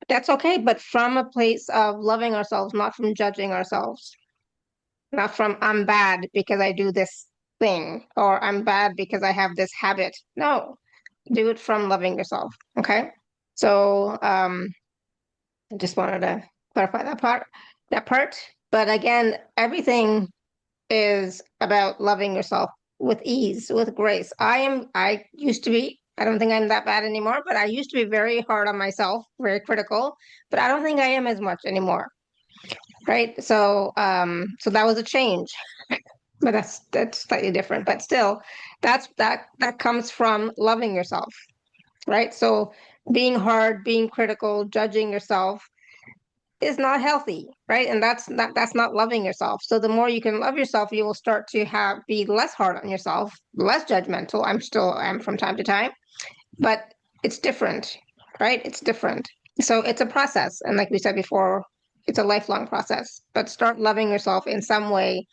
That's okay, but from a place of loving ourselves, not from judging ourselves. Not from I'm bad because I do this thing, or I'm bad because I have this habit. No, do it from loving yourself. Okay. So I just wanted to clarify that part. But again, everything is about loving yourself with ease, with grace. I used to be, I don't think I'm that bad anymore, but I used to be very hard on myself, very critical, but I don't think I am as much anymore. Right. So that was a change. But that's slightly different. But still, that comes from loving yourself, right? So being hard, being critical, judging yourself is not healthy, right? And that's not loving yourself. So the more you can love yourself, you will start to be less hard on yourself, less judgmental. I am from time to time, but it's different, right? It's different. So it's a process. And like we said before, it's a lifelong process. But start loving yourself in some way.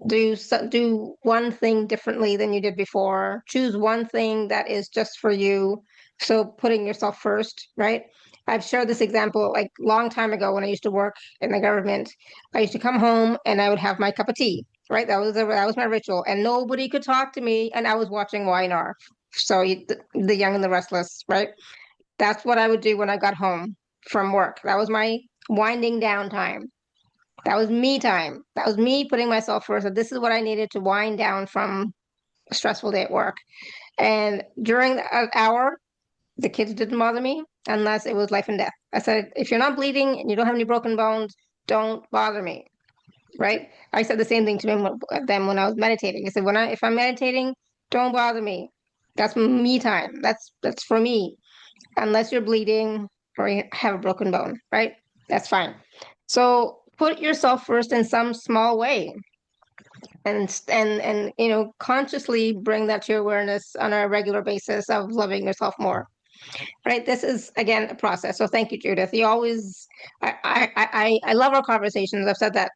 Do one thing differently than you did before. Choose one thing that is just for you. So putting yourself first, right? I've shared this example like long time ago when I used to work in the government. I used to come home and I would have my cup of tea, right? That was my ritual, and nobody could talk to me, and I was watching YNR. So the Young and the Restless, right? That's what I would do when I got home from work. That was my winding down time. That was me time. That was me putting myself first. So this is what I needed to wind down from a stressful day at work. And during that hour, the kids didn't bother me unless it was life and death. I said, if you're not bleeding and you don't have any broken bones, don't bother me. Right? I said the same thing to them when I was meditating. I said, if I'm meditating, don't bother me. That's me time. That's for me. Unless you're bleeding or you have a broken bone, right? That's fine. So put yourself first in some small way, and consciously bring that to your awareness on a regular basis of loving yourself more. Right? This is again a process. So thank you, Judith. You always, I love our conversations. I've said that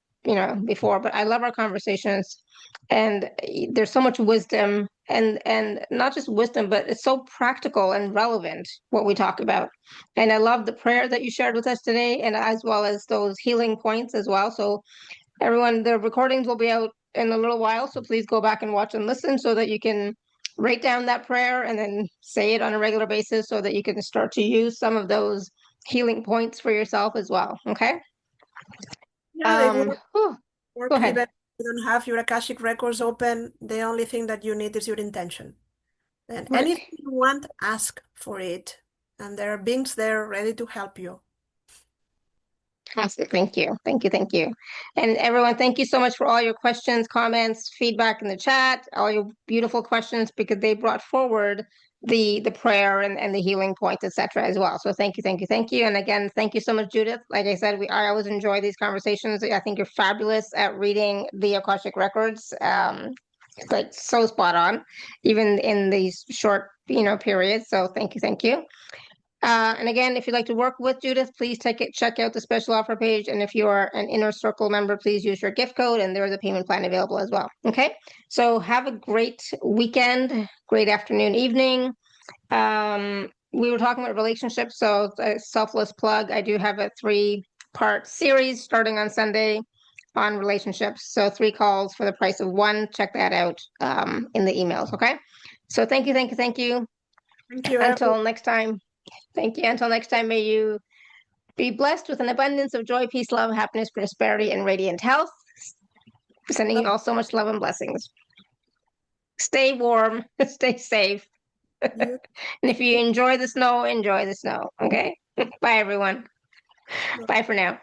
before, but I love our conversations, and there's so much wisdom, and not just wisdom, but it's so practical and relevant what we talk about. And I love the prayer that you shared with us today, and as well as those healing points as well. So everyone, the recordings will be out in a little while, so please go back and watch and listen so that you can write down that prayer and then say it on a regular basis so that you can start to use some of those healing points for yourself as well. Okay. Yeah, they Go work ahead. even if you don't have your Akashic records open. The only thing that you need is your intention. And Right. anything you want, ask for it. And there are beings there ready to help you. Awesome. Thank you. Thank you. Thank you. And everyone, thank you so much for all your questions, comments, feedback in the chat, all your beautiful questions, because they brought forward the prayer and the healing points, etc. as well. So thank you, thank you, thank you. And again, thank you so much, Judith. Like I said, I always enjoy these conversations. I think you're fabulous at reading the Akashic records. It's like so spot on, even in these short, periods. So thank you, thank you. And again, if you'd like to work with Judith, please check out the special offer page. And if you are an Inner Circle member, please use your gift code, and there is a payment plan available as well. Okay, so have a great weekend, great afternoon, evening. We were talking about relationships, so a selfless plug. I do have a 3-part series starting on Sunday on relationships. So 3 calls for the price of 1. Check that out in the emails. Okay, so thank you, thank you, thank you. Thank you, Until next time. Thank you. Until next time, may you be blessed with an abundance of joy, peace, love, happiness, prosperity, and radiant health. Sending you all so much love and blessings. Stay warm, stay safe. everyone. And if you enjoy the snow, enjoy the snow. Okay? Bye, everyone. Bye for now.